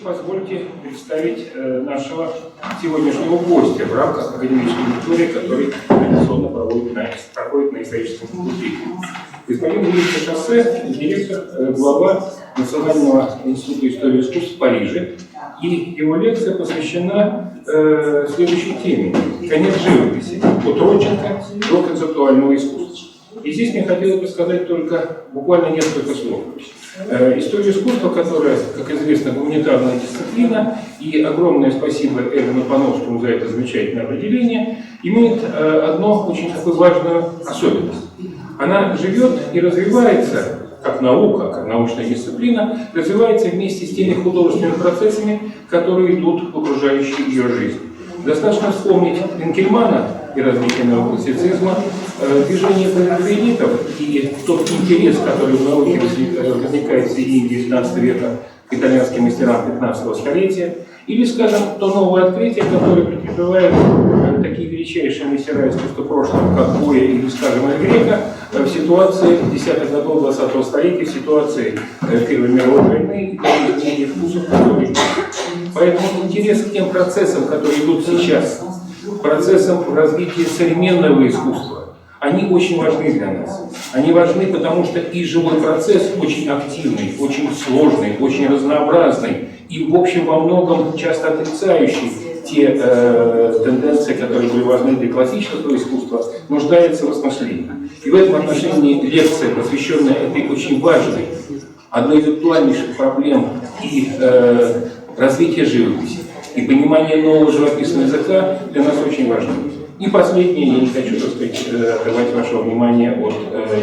Позвольте представить нашего сегодняшнего гостя в рамках академической лектории, который традиционно проходит на историческом факультете. Господин Луис Шоссе, директор, глава Национального института истории искусств в Париже, и его лекция посвящена следующей теме: конец живописи, от Родченко до концептуального искусства. И здесь мне хотелось бы сказать только буквально несколько слов. История искусства, которая, как известно, гуманитарная дисциплина, и огромное спасибо Эвану Пановскому за это замечательное определение, имеет одну очень такую важную особенность. Она живет и развивается, как наука, как научная дисциплина, развивается вместе с теми художественными процессами, которые идут в окружающей ее жизни. Достаточно вспомнить Энкельмана и развитие неоклассицизма, движение пролетариатов и тот интерес, который в науке возникает в середине XIX века к итальянским мастерам 15-го столетия, или, скажем, то новое открытие, которое претерпевает такие величайшие мастера искусства прошлого, как Гоя или, скажем, Эль Греко, в ситуации 10-х годов 20-го столетия, в ситуации Первой мировой войны и изменения вкусов, которые идут. Поэтому интерес к тем процессам, которые идут сейчас, процессам развития современного искусства, они очень важны для нас. Они важны, потому что и живой процесс очень активный, очень сложный, очень разнообразный и, в общем, во многом часто отрицающий те тенденции, которые были важны для классического искусства, нуждается в осмыслении. И в этом отношении лекция, посвященная этой очень важной, одной из актуальнейших проблем и развития живописи, и понимание нового живописного языка для нас очень важно. И последнее, я не хочу, так сказать, отрывать ваше внимание от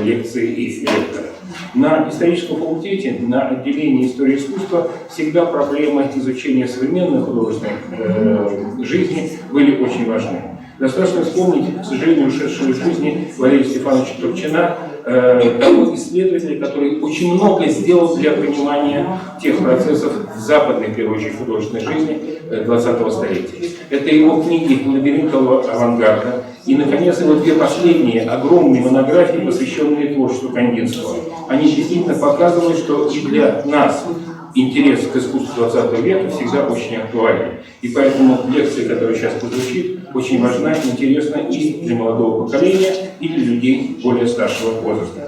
лекции и лектора. На историческом факультете, на отделении истории искусства всегда проблемы изучения современной художественной жизни были очень важны. Достаточно вспомнить, к сожалению, ушедшего из жизни Валерия Стефановича Турчина, того исследователя, который очень много сделал для понимания тех процессов в западной, в первую очередь, художественной жизни 20-го столетия. Это его книги «Лабиринт авангарда» и, наконец, его две последние огромные монографии, посвященные творчеству Кандинского. Они действительно показывают, что и для нас интерес к искусству 20 века всегда очень актуален. И поэтому лекция, которая сейчас прозвучит, очень важна, интересна и для молодого поколения, и для людей более старшего возраста.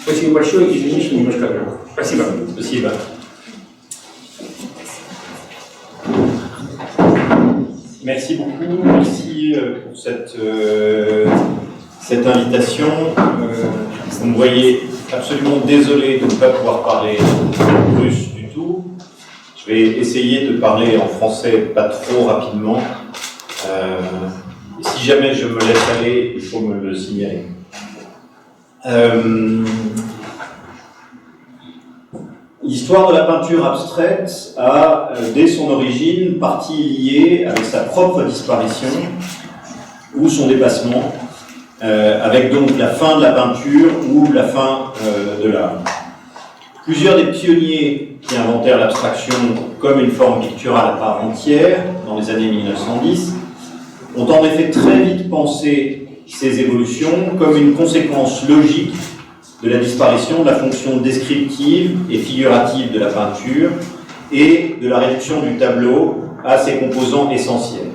Спасибо большое, извините, что немножко отвлек. Спасибо. Спасибо. Merci beaucoup, merci pour cette invitation. Vous me voyez absolument désolé de ne pas pouvoir parler russe du tout. Je vais essayer de parler en français pas trop rapidement. Et si jamais je me laisse aller, il faut me le signaler. L'histoire de la peinture abstraite a, dès son origine, partie liée avec sa propre disparition ou son dépassement, avec donc la fin de la peinture ou la fin de l'art. Plusieurs des pionniers qui inventèrent l'abstraction comme une forme picturale à part entière, dans les années 1910, ont en effet très vite pensé ces évolutions comme une conséquence logique de la disparition de la fonction descriptive et figurative de la peinture et de la réduction du tableau à ses composants essentiels.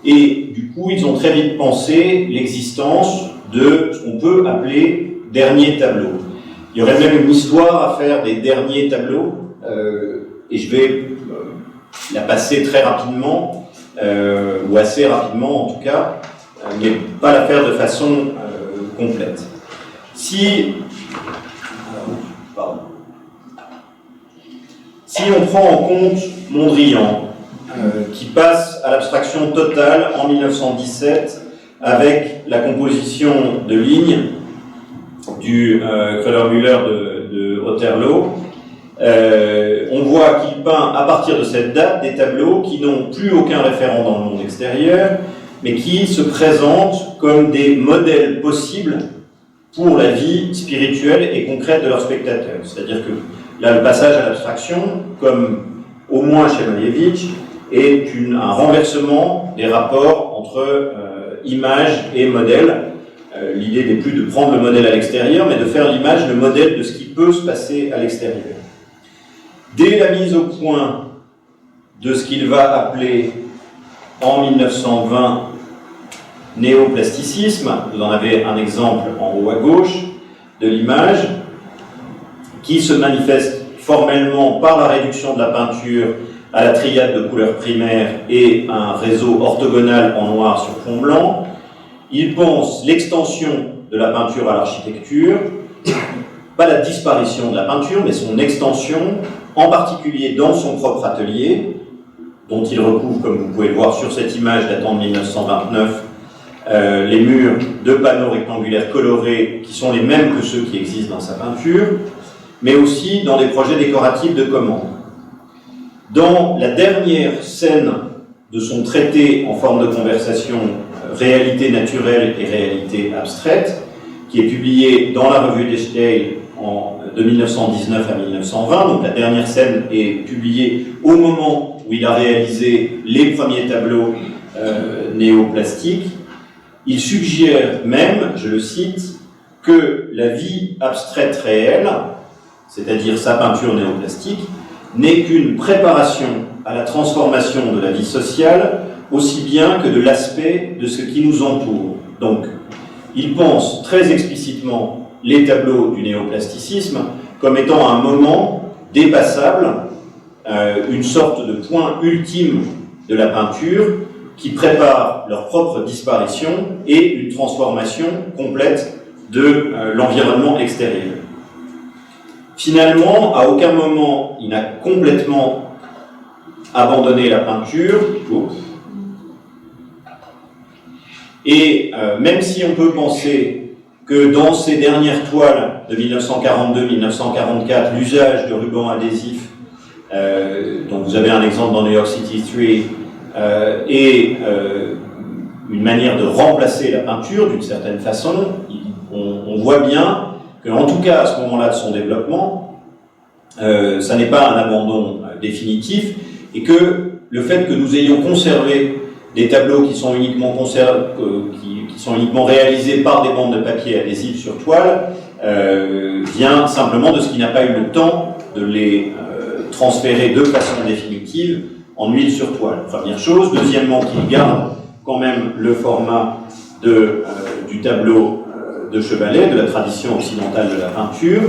Et du coup, ils ont très vite pensé l'existence de ce qu'on peut appeler dernier tableau. Il y aurait même une histoire à faire des derniers tableaux, et je vais la passer très rapidement, ou assez rapidement en tout cas, mais pas la faire de façon complète. Si on prend en compte Mondrian, qui passe à l'abstraction totale en 1917 avec la composition de lignes du Kröller-Müller de Otterlo, on voit qu'il peint à partir de cette date des tableaux qui n'ont plus aucun référent dans le monde extérieur, mais qui se présentent comme des modèles possibles pour la vie spirituelle et concrète de leurs spectateurs. C'est-à-dire que là, le passage à l'abstraction, comme au moins chez Malevich, est un renversement des rapports entre image et modèle. L'idée n'est plus de prendre le modèle à l'extérieur, mais de faire l'image le modèle de ce qui peut se passer à l'extérieur. Dès la mise au point de ce qu'il va appeler en 1920 néoplasticisme, vous en avez un exemple en haut à gauche de l'image, qui se manifeste formellement par la réduction de la peinture à la triade de couleurs primaires et un réseau orthogonal en noir sur fond blanc. Il pense l'extension de la peinture à l'architecture, pas la disparition de la peinture, mais son extension, en particulier dans son propre atelier, dont il recouvre, comme vous pouvez le voir sur cette image datant de 1929, les murs de panneaux rectangulaires colorés qui sont les mêmes que ceux qui existent dans sa peinture, mais aussi dans des projets décoratifs de commande. Dans la dernière scène de son traité en forme de conversation Réalité naturelle et réalité abstraite, qui est publié dans la revue des Stijl de 1919 à 1920, donc la dernière scène est publiée au moment où il a réalisé les premiers tableaux néoplastiques. Il suggère même, je le cite, que la vie abstraite réelle, c'est-à-dire sa peinture néoplastique, n'est qu'une préparation à la transformation de la vie sociale, aussi bien que de l'aspect de ce qui nous entoure. Donc, il pense très explicitement les tableaux du néoplasticisme comme étant un moment dépassable, une sorte de point ultime de la peinture qui prépare leur propre disparition et une transformation complète de l'environnement extérieur. Finalement, à aucun moment, il n'a complètement abandonné la peinture. Et même si on peut penser que dans ces dernières toiles de 1942-1944, l'usage de rubans adhésifs, dont vous avez un exemple dans New York City 3, est une manière de remplacer la peinture d'une certaine façon, on voit bien qu'en tout cas à ce moment-là de son développement, ça n'est pas un abandon définitif, et que le fait que nous ayons conservé des tableaux qui sont uniquement réalisés par des bandes de papier adhésives sur toile vient simplement de ce qui n'a pas eu le temps de les transférer de façon définitive en huile sur toile. Première chose. Deuxièmement, qu'il garde quand même le format du tableau de Chevalet, de la tradition occidentale de la peinture,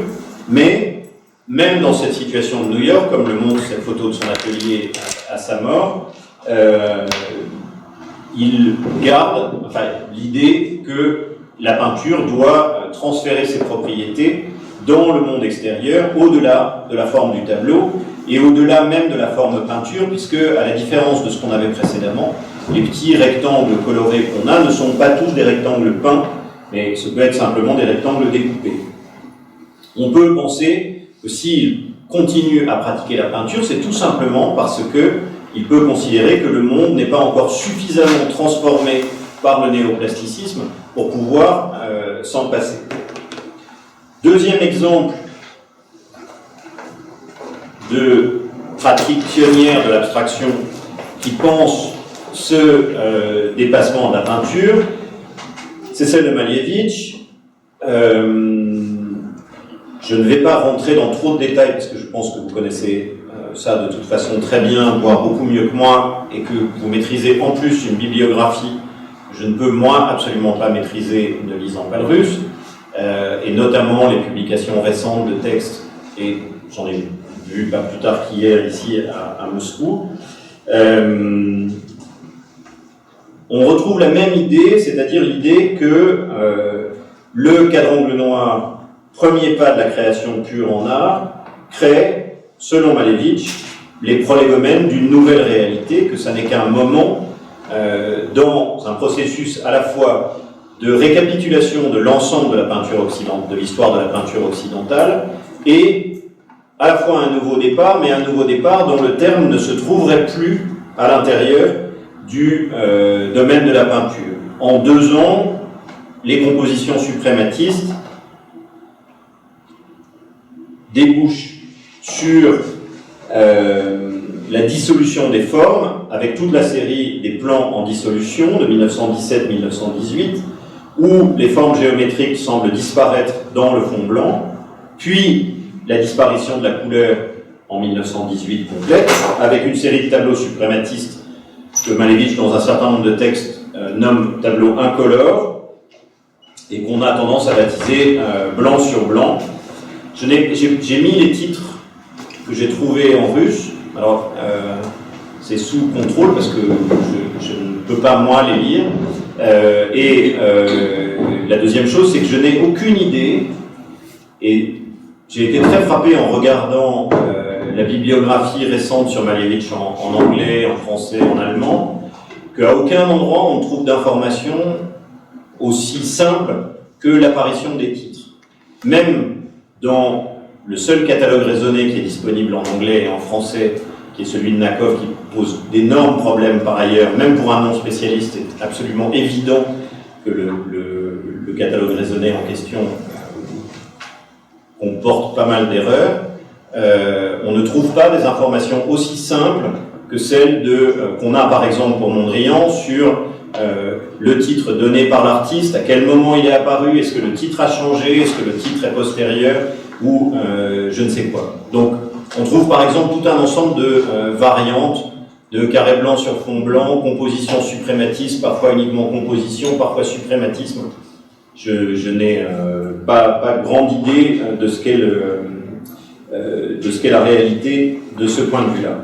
mais même dans cette situation de New York, comme le montre cette photo de son atelier à sa mort, il garde l'idée que la peinture doit transférer ses propriétés dans le monde extérieur, au-delà de la forme du tableau, et au-delà même de la forme peinture, puisque, à la différence de ce qu'on avait précédemment, les petits rectangles colorés qu'on a ne sont pas tous des rectangles peints, mais ce peut être simplement des rectangles découpés. On peut penser que s'il continue à pratiquer la peinture, c'est tout simplement parce qu'il peut considérer que le monde n'est pas encore suffisamment transformé par le néoplasticisme pour pouvoir s'en passer. Deuxième exemple de pratique pionnière de l'abstraction qui pense ce dépassement de la peinture, c'est celle de Malevich. Je ne vais pas rentrer dans trop de détails parce que je pense que vous connaissez ça de toute façon très bien, voire beaucoup mieux que moi, et que vous maîtrisez en plus une bibliographie que je ne peux moi absolument pas maîtriser ne lisant pas le russe, et notamment les publications récentes de textes, et j'en ai vu pas plus tard qu'hier ici à Moscou. On retrouve la même idée, c'est-à-dire l'idée que le quadrangle noir, premier pas de la création pure en art, crée, selon Malevich, les prolégomènes d'une nouvelle réalité, que ça n'est qu'un moment dans un processus à la fois de récapitulation de l'ensemble de la peinture occidentale, de l'histoire de la peinture occidentale, et à la fois un nouveau départ, mais un nouveau départ dont le terme ne se trouverait plus à l'intérieur du domaine de la peinture. En 2 ans, les compositions suprématistes débouchent sur la dissolution des formes, avec toute la série des plans en dissolution de 1917-1918, où les formes géométriques semblent disparaître dans le fond blanc, puis la disparition de la couleur en 1918 complète, avec une série de tableaux suprématistes que Malevich, dans un certain nombre de textes, nomme tableaux incolores, et qu'on a tendance à baptiser blanc sur blanc. J'ai mis les titres que j'ai trouvés en russe. Alors, c'est sous contrôle parce que je ne peux pas moi les lire. La deuxième chose, c'est que je n'ai aucune idée, et j'ai été très frappé en regardant la bibliographie récente sur Malevich en anglais, en français, en allemand, qu'à aucun endroit on trouve d'informations aussi simples que l'apparition des titres. Même dans le seul catalogue raisonné qui est disponible en anglais et en français, qui est celui de Nakov, qui pose d'énormes problèmes par ailleurs, même pour un non-spécialiste, c'est absolument évident que le catalogue raisonné en question comporte pas mal d'erreurs. On ne trouve pas des informations aussi simples que celles qu'on a par exemple pour Mondrian sur le titre donné par l'artiste, à quel moment il est apparu, est-ce que le titre a changé, est-ce que le titre est postérieur, ou je ne sais quoi. Donc on trouve par exemple tout un ensemble de variantes, de carré blanc sur fond blanc, composition suprématiste, parfois uniquement composition, parfois suprématisme. Je n'ai pas grande idée de ce qu'est la réalité de ce point de vue-là.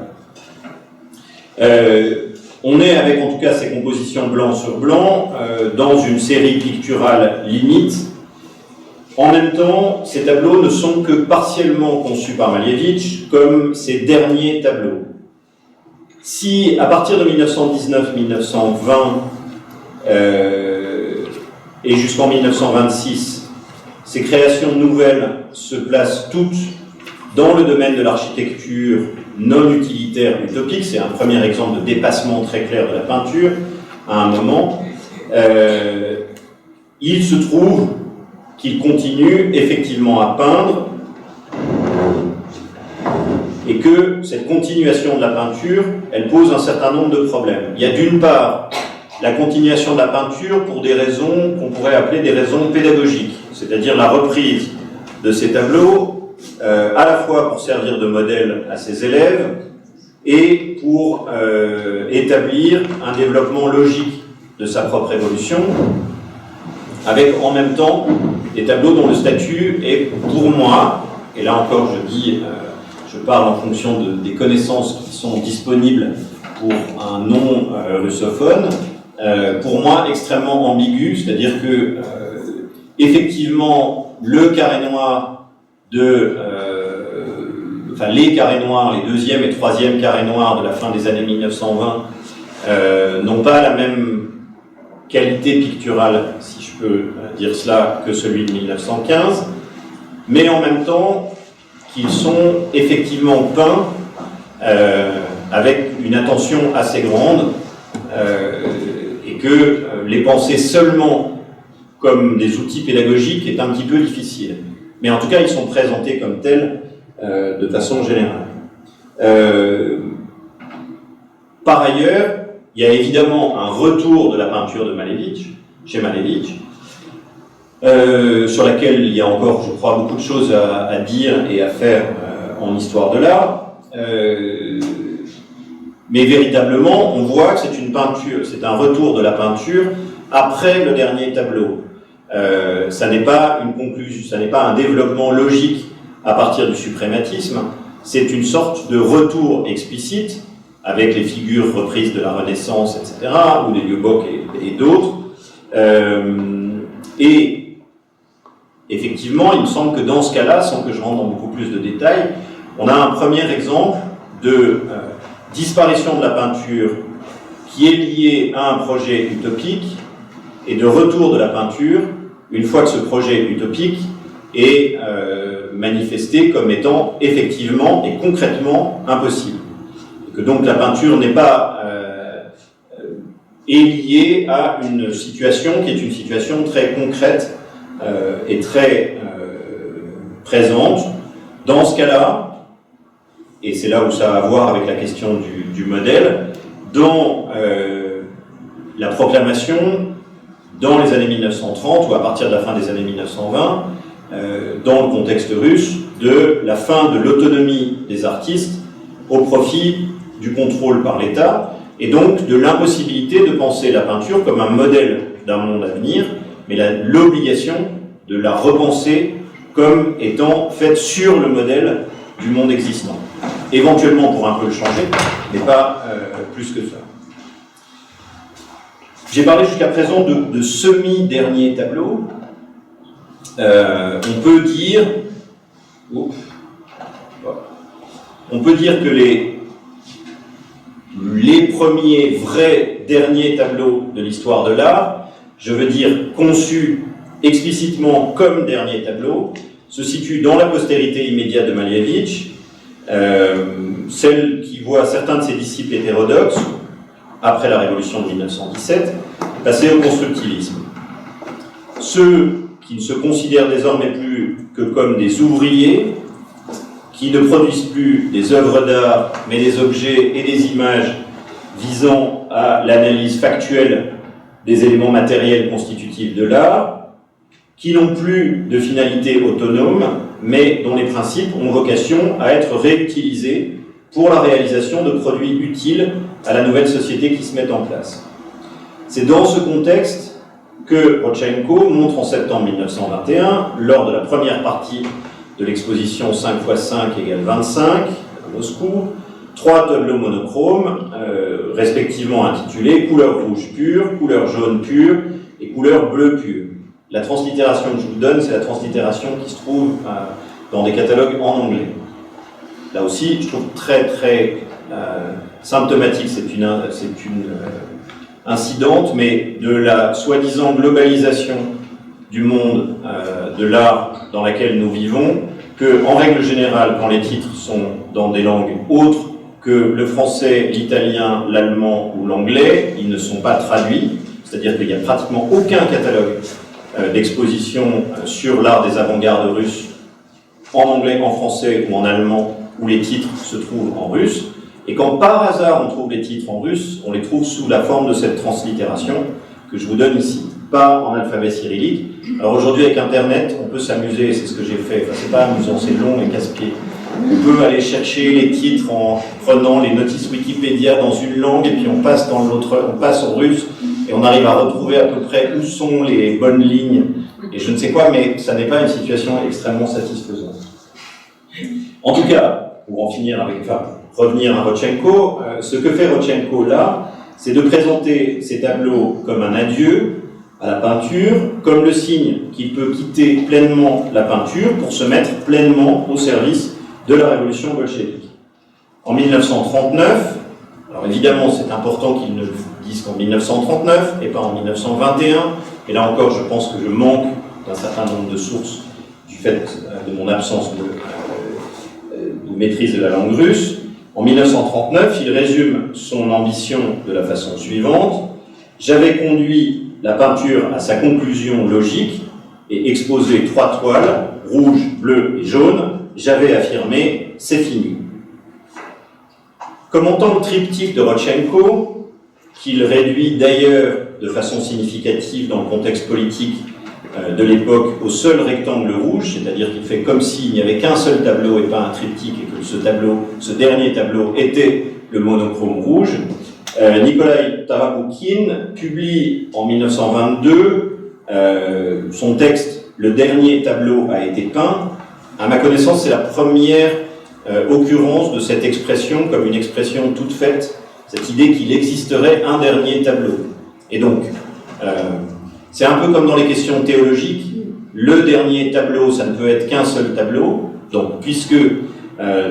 On est avec en tout cas ces compositions blanc sur blanc dans une série picturale limite. En même temps, ces tableaux ne sont que partiellement conçus par Malevich comme ses derniers tableaux. Si à partir de 1919-1920 et jusqu'en 1926, ces créations nouvelles se placent toutes dans le domaine de l'architecture non utilitaire utopique, c'est un premier exemple de dépassement très clair de la peinture, à un moment, il se trouve qu'il continue effectivement à peindre et que cette continuation de la peinture, elle pose un certain nombre de problèmes. Il y a d'une part la continuation de la peinture pour des raisons qu'on pourrait appeler des raisons pédagogiques, c'est-à-dire la reprise de ces tableaux à la fois pour servir de modèle à ses élèves et pour établir un développement logique de sa propre évolution, avec en même temps des tableaux dont le statut est pour moi, et là encore je parle en fonction des connaissances qui sont disponibles pour un non-russophone, pour moi extrêmement ambigu, c'est-à-dire que effectivement le carré noir les carrés noirs, les deuxième et troisième carrés noirs de la fin des années 1920 n'ont pas la même qualité picturale, si je peux dire cela, que celui de 1915, mais en même temps qu'ils sont effectivement peints avec une attention assez grande et que les penser seulement comme des outils pédagogiques est un petit peu difficile. Mais en tout cas, ils sont présentés comme tels de façon générale. Par ailleurs, il y a évidemment un retour de la peinture de Malevich, chez Malevich, sur laquelle il y a encore, je crois, beaucoup de choses à dire et à faire en histoire de l'art. Mais véritablement, on voit que c'est une peinture, c'est un retour de la peinture après le dernier tableau. Ça n'est pas une conclusion, ça n'est pas un développement logique à partir du suprématisme, c'est une sorte de retour explicite avec les figures reprises de la Renaissance, etc., ou des Lubbock et d'autres. Et effectivement, il me semble que dans ce cas-là, sans que je rentre dans beaucoup plus de détails, on a un premier exemple de disparition de la peinture qui est lié à un projet utopique et de retour de la peinture une fois que ce projet utopique est manifesté comme étant effectivement et concrètement impossible. Et que donc la peinture n'est pas est liée à une situation qui est une situation très concrète et très présente. Dans ce cas-là, et c'est là où ça a à voir avec la question du modèle, dans la proclamation, dans les années 1930 ou à partir de la fin des années 1920, dans le contexte russe, de la fin de l'autonomie des artistes au profit du contrôle par l'État, et donc de l'impossibilité de penser la peinture comme un modèle d'un monde à venir, mais l'obligation de la repenser comme étant faite sur le modèle du monde existant. Éventuellement pour un peu le changer, mais pas plus que ça. J'ai parlé jusqu'à présent de semi-dernier tableau. On peut dire que les premiers vrais derniers tableaux de l'histoire de l'art, je veux dire conçus explicitement comme derniers tableaux, se situent dans la postérité immédiate de Malevich, celle qui voit certains de ses disciples hétérodoxes, après la Révolution de 1917, passer au constructivisme. Ceux qui ne se considèrent désormais plus que comme des ouvriers, qui ne produisent plus des œuvres d'art, mais des objets et des images visant à l'analyse factuelle des éléments matériels constitutifs de l'art, qui n'ont plus de finalité autonome, mais dont les principes ont vocation à être réutilisés pour la réalisation de produits utiles à la nouvelle société qui se met en place. C'est dans ce contexte que Rodchenko montre en septembre 1921, lors de la première partie de l'exposition 5 x 5 égale 25 à Moscou, 3 tableaux monochromes, respectivement intitulés couleur rouge pure, couleur jaune pure et couleur bleue pure. La translittération que je vous donne, c'est la translittération qui se trouve dans des catalogues en anglais. Là aussi, je trouve très symptomatique, c'est une incidente, mais de la soi-disant globalisation du monde de l'art dans laquelle nous vivons, que, en règle générale, quand les titres sont dans des langues autres que le français, l'italien, l'allemand ou l'anglais, ils ne sont pas traduits, c'est-à-dire qu'il n'y a pratiquement aucun catalogue d'exposition sur l'art des avant-gardes russes en anglais, en français ou en allemand, où les titres se trouvent en russe. Et quand par hasard on trouve les titres en russe, on les trouve sous la forme de cette translittération que je vous donne ici, pas en alphabet cyrillique. Alors aujourd'hui avec Internet, on peut s'amuser, c'est ce que j'ai fait, enfin c'est pas amusant, c'est long et casse-pied. On peut aller chercher les titres en prenant les notices Wikipédia dans une langue et puis on passe dans l'autre, on passe en russe et on arrive à retrouver à peu près où sont les bonnes lignes et je ne sais quoi, mais ça n'est pas une situation extrêmement satisfaisante. En tout cas, pour en finir avec, revenir à Rodchenko, ce que fait Rodchenko là, c'est de présenter ces tableaux comme un adieu à la peinture, comme le signe qu'il peut quitter pleinement la peinture pour se mettre pleinement au service de la révolution bolchevique. En 1939, alors évidemment c'est important qu'ils ne le disent qu'en 1939 et pas en 1921, et là encore je pense que je manque d'un certain nombre de sources du fait de mon absence de maîtrise de la langue russe. En 1939, il résume son ambition de la façon suivante: j'avais conduit la peinture à sa conclusion logique et exposé 3 toiles, rouge, bleu et jaune. J'avais affirmé, c'est fini. Commentant le triptyque de Rodchenko, qu'il réduit d'ailleurs de façon significative dans le contexte politique de l'époque au seul rectangle rouge, c'est-à-dire qu'il fait comme s'il n'y avait qu'un seul tableau et pas un triptyque, et que ce dernier tableau était le monochrome rouge, Nikolai Taraboukine publie en 1922 son texte « Le dernier tableau a été peint ». À ma connaissance, c'est la première occurrence de cette expression comme une expression toute faite, cette idée qu'il existerait un dernier tableau. Et donc, c'est un peu comme dans les questions théologiques, le dernier tableau, ça ne peut être qu'un seul tableau, donc puisque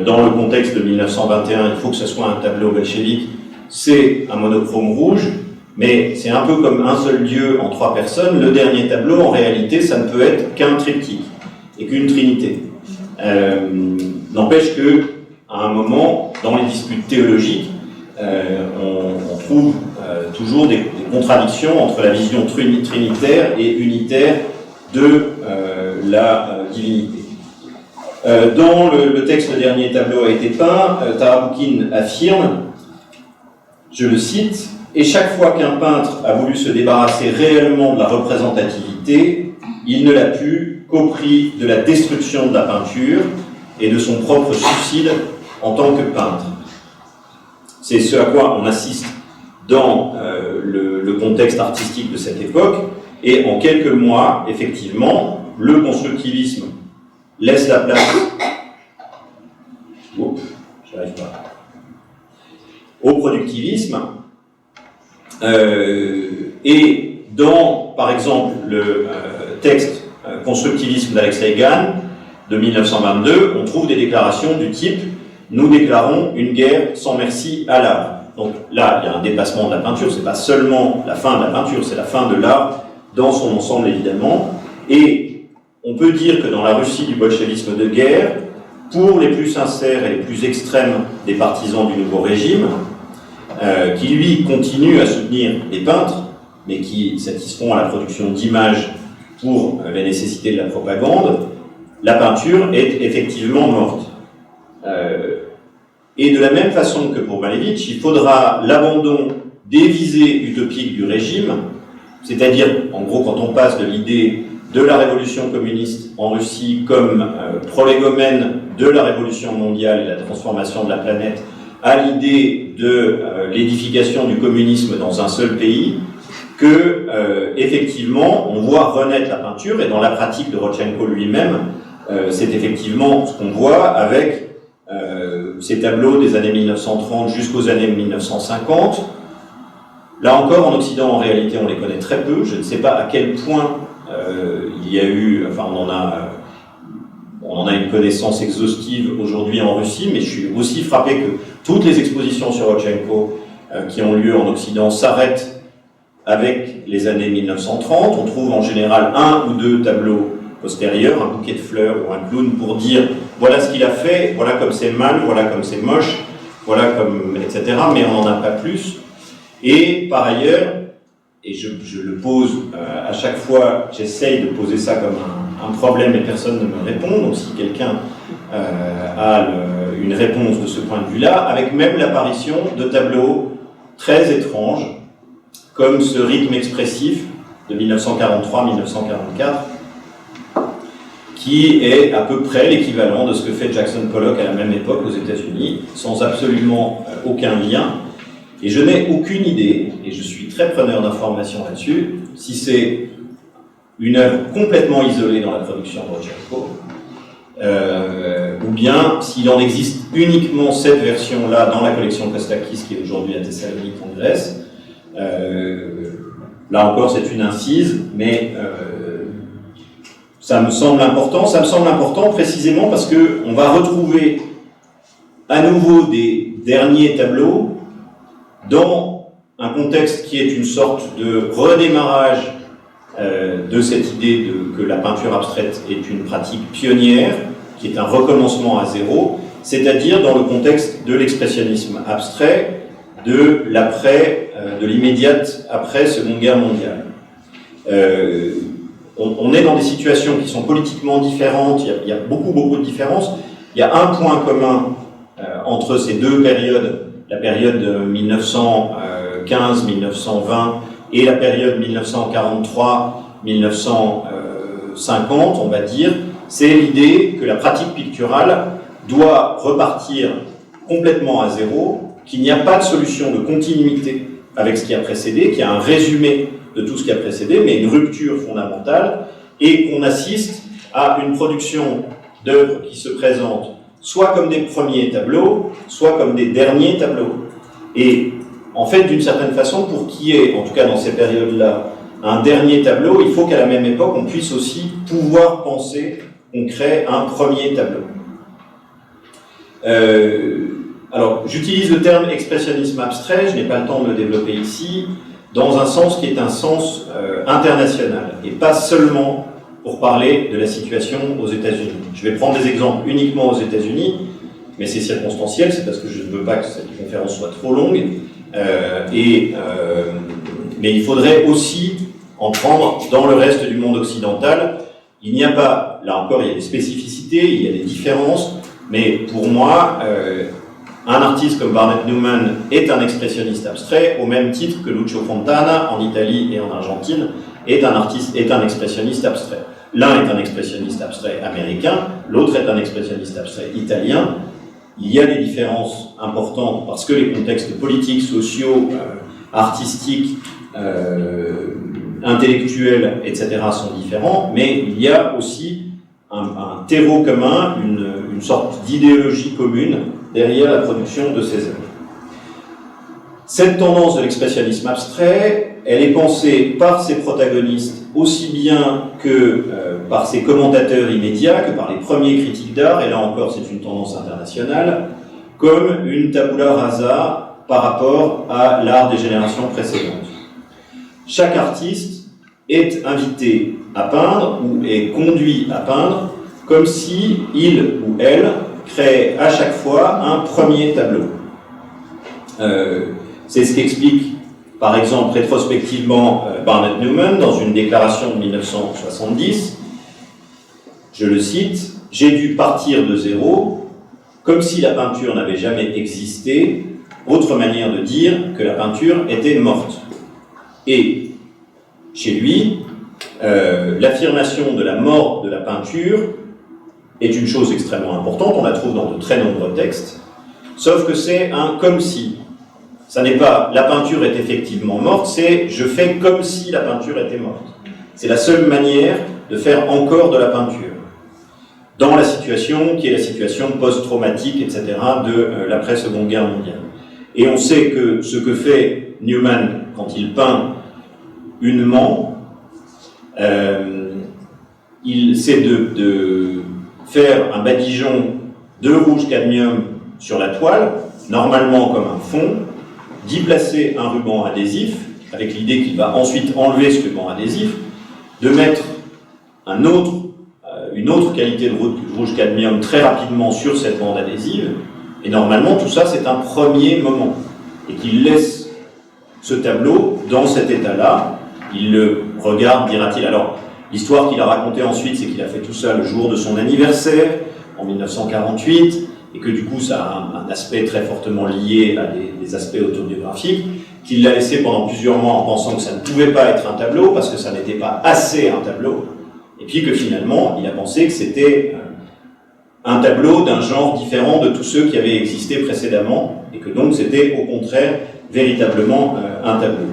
dans le contexte de 1921, il faut que ce soit un tableau bolchevique, c'est un monochrome rouge, mais c'est un peu comme un seul Dieu en 3 personnes, le dernier tableau, en réalité, ça ne peut être qu'un triptyque et qu'une trinité. N'empêche que, à un moment, dans les disputes théologiques, on trouve toujours des contradictions entre la vision trinitaire et unitaire de la divinité. Dans le texte « Le dernier tableau a été peint », Taraboukine affirme, je le cite, « Et chaque fois qu'un peintre a voulu se débarrasser réellement de la représentativité, il ne l'a pu qu'au prix de la destruction de la peinture et de son propre suicide en tant que peintre. C'est ce à quoi on assiste dans le contexte artistique de cette époque, et en quelques mois, effectivement, le constructivisme laisse la place au productivisme, et dans, par exemple, le texte Constructivisme d'Alexei Gan de 1922, on trouve des déclarations du type « Nous déclarons une guerre sans merci à l'art ». Donc là, il y a un dépassement de la peinture, c'est pas seulement la fin de la peinture, c'est la fin de l'art dans son ensemble, évidemment. Et on peut dire que dans la Russie du bolchevisme de guerre, pour les plus sincères et les plus extrêmes des partisans du nouveau régime, qui lui continuent à soutenir les peintres, mais qui satisfont à la production d'images pour les nécessités de la propagande, la peinture est effectivement morte. Et de la même façon que pour Malevich, il faudra l'abandon des visées utopiques du régime, c'est-à-dire, en gros, quand on passe de l'idée de la révolution communiste en Russie comme prolégomène de la révolution mondiale et la transformation de la planète, à l'idée de l'édification du communisme dans un seul pays, que, effectivement, on voit renaître la peinture, et dans la pratique de Rodchenko lui-même, c'est effectivement ce qu'on voit avec ces tableaux des années 1930 jusqu'aux années 1950. Là encore, en Occident, en réalité, on les connaît très peu. Je ne sais pas à quel point il y a eu, enfin, on en a une connaissance exhaustive aujourd'hui en Russie, mais je suis aussi frappé que toutes les expositions sur Rodchenko qui ont lieu en Occident s'arrêtent avec les années 1930. On trouve en général un ou deux tableaux postérieurs, un bouquet de fleurs ou un clown pour dire voilà ce qu'il a fait, voilà comme c'est mal, voilà comme c'est moche, voilà comme, etc. Mais on n'en a pas plus. Et par ailleurs, et je le pose à chaque fois, j'essaye de poser ça comme un problème et personne ne me répond, donc si quelqu'un a une réponse de ce point de vue-là, avec même l'apparition de tableaux très étranges, comme ce rythme expressif de 1943-1944, qui est à peu près l'équivalent de ce que fait Jackson Pollock à la même époque aux États-Unis, sans absolument aucun lien. Et je n'ai aucune idée, et je suis très preneur d'informations là-dessus, si c'est une œuvre complètement isolée dans la production de Rodchenko, ou bien s'il en existe uniquement cette version-là dans la collection Kostakis, qui est aujourd'hui à Thessalonique en Grèce. Là encore, c'est une incise, mais ça me semble important. Ça me semble important précisément parce qu'on va retrouver à nouveau des derniers tableaux dans un contexte qui est une sorte de redémarrage de cette idée que la peinture abstraite est une pratique pionnière, qui est un recommencement à zéro, c'est-à-dire dans le contexte de l'expressionnisme abstrait, de l'après, de l'immédiate après Seconde Guerre mondiale. On est dans des situations qui sont politiquement différentes, il y a beaucoup de différences. Il y a un point commun entre ces deux périodes, la période de 1915-1920 et la période 1943-1950, on va dire, c'est l'idée que la pratique picturale doit repartir complètement à zéro, qu'il n'y a pas de solution de continuité avec ce qui a précédé, qu'il y a un résumé de tout ce qui a précédé, mais une rupture fondamentale, et qu'on assiste à une production d'œuvres qui se présentent soit comme des premiers tableaux, soit comme des derniers tableaux. Et en fait, d'une certaine façon, pour qu'il y ait, en tout cas dans ces périodes-là, un dernier tableau, il faut qu'à la même époque, on puisse aussi pouvoir penser qu'on crée un premier tableau. Alors, j'utilise le terme expressionnisme abstrait, je n'ai pas le temps de le développer ici, dans un sens qui est un sens international, et pas seulement pour parler de la situation aux États-Unis. Je vais prendre des exemples uniquement aux États-Unis, mais c'est circonstanciel, c'est parce que je ne veux pas que cette conférence soit trop longue, mais il faudrait aussi en prendre dans le reste du monde occidental. Il n'y a pas, là encore, il y a des spécificités, il y a des différences, mais pour moi, un artiste comme Barnett Newman est un expressionniste abstrait, au même titre que Lucio Fontana, en Italie et en Argentine, est un expressionniste abstrait. L'un est un expressionniste abstrait américain, l'autre est un expressionniste abstrait italien. Il y a des différences importantes parce que les contextes politiques, sociaux, artistiques, intellectuels, etc. sont différents, mais il y a aussi un terreau commun, une sorte d'idéologie commune derrière la production de ces œuvres. Cette tendance de l'expressionnisme abstrait, elle est pensée par ses protagonistes aussi bien que par ses commentateurs immédiats, que par les premiers critiques d'art, et là encore c'est une tendance internationale, comme une tabula rasa par rapport à l'art des générations précédentes. Chaque artiste est invité à peindre ou est conduit à peindre comme si il ou elle créait à chaque fois un premier tableau. C'est ce qu'explique par exemple rétrospectivement Barnett Newman dans une déclaration de 1970. Je le cite, « J'ai dû partir de zéro, comme si la peinture n'avait jamais existé, autre manière de dire que la peinture était morte. » Et chez lui, l'affirmation de la mort de la peinture est une chose extrêmement importante, on la trouve dans de très nombreux textes, sauf que c'est un « comme si ». Ça n'est pas « la peinture est effectivement morte », c'est « je fais comme si la peinture était morte ». C'est la seule manière de faire encore de la peinture, dans la situation qui est la situation post-traumatique, etc., de l'après-Seconde Guerre mondiale. Et on sait que ce que fait Newman quand il peint une mant, il sait de faire un badigeon de rouge cadmium sur la toile, normalement comme un fond, d'y placer un ruban adhésif, avec l'idée qu'il va ensuite enlever ce ruban adhésif, de mettre une autre qualité de rouge cadmium très rapidement sur cette bande adhésive, et normalement tout ça c'est un premier moment, et qu'il laisse ce tableau dans cet état-là, il le regarde, dira-t-il. Alors, l'histoire qu'il a racontée ensuite, c'est qu'il a fait tout ça le jour de son anniversaire, en 1948, et que du coup ça a un aspect très fortement lié à des aspects autobiographiques, qu'il l'a laissé pendant plusieurs mois en pensant que ça ne pouvait pas être un tableau, parce que ça n'était pas assez un tableau, et puis que finalement il a pensé que c'était un tableau d'un genre différent de tous ceux qui avaient existé précédemment, et que donc c'était au contraire véritablement un tableau.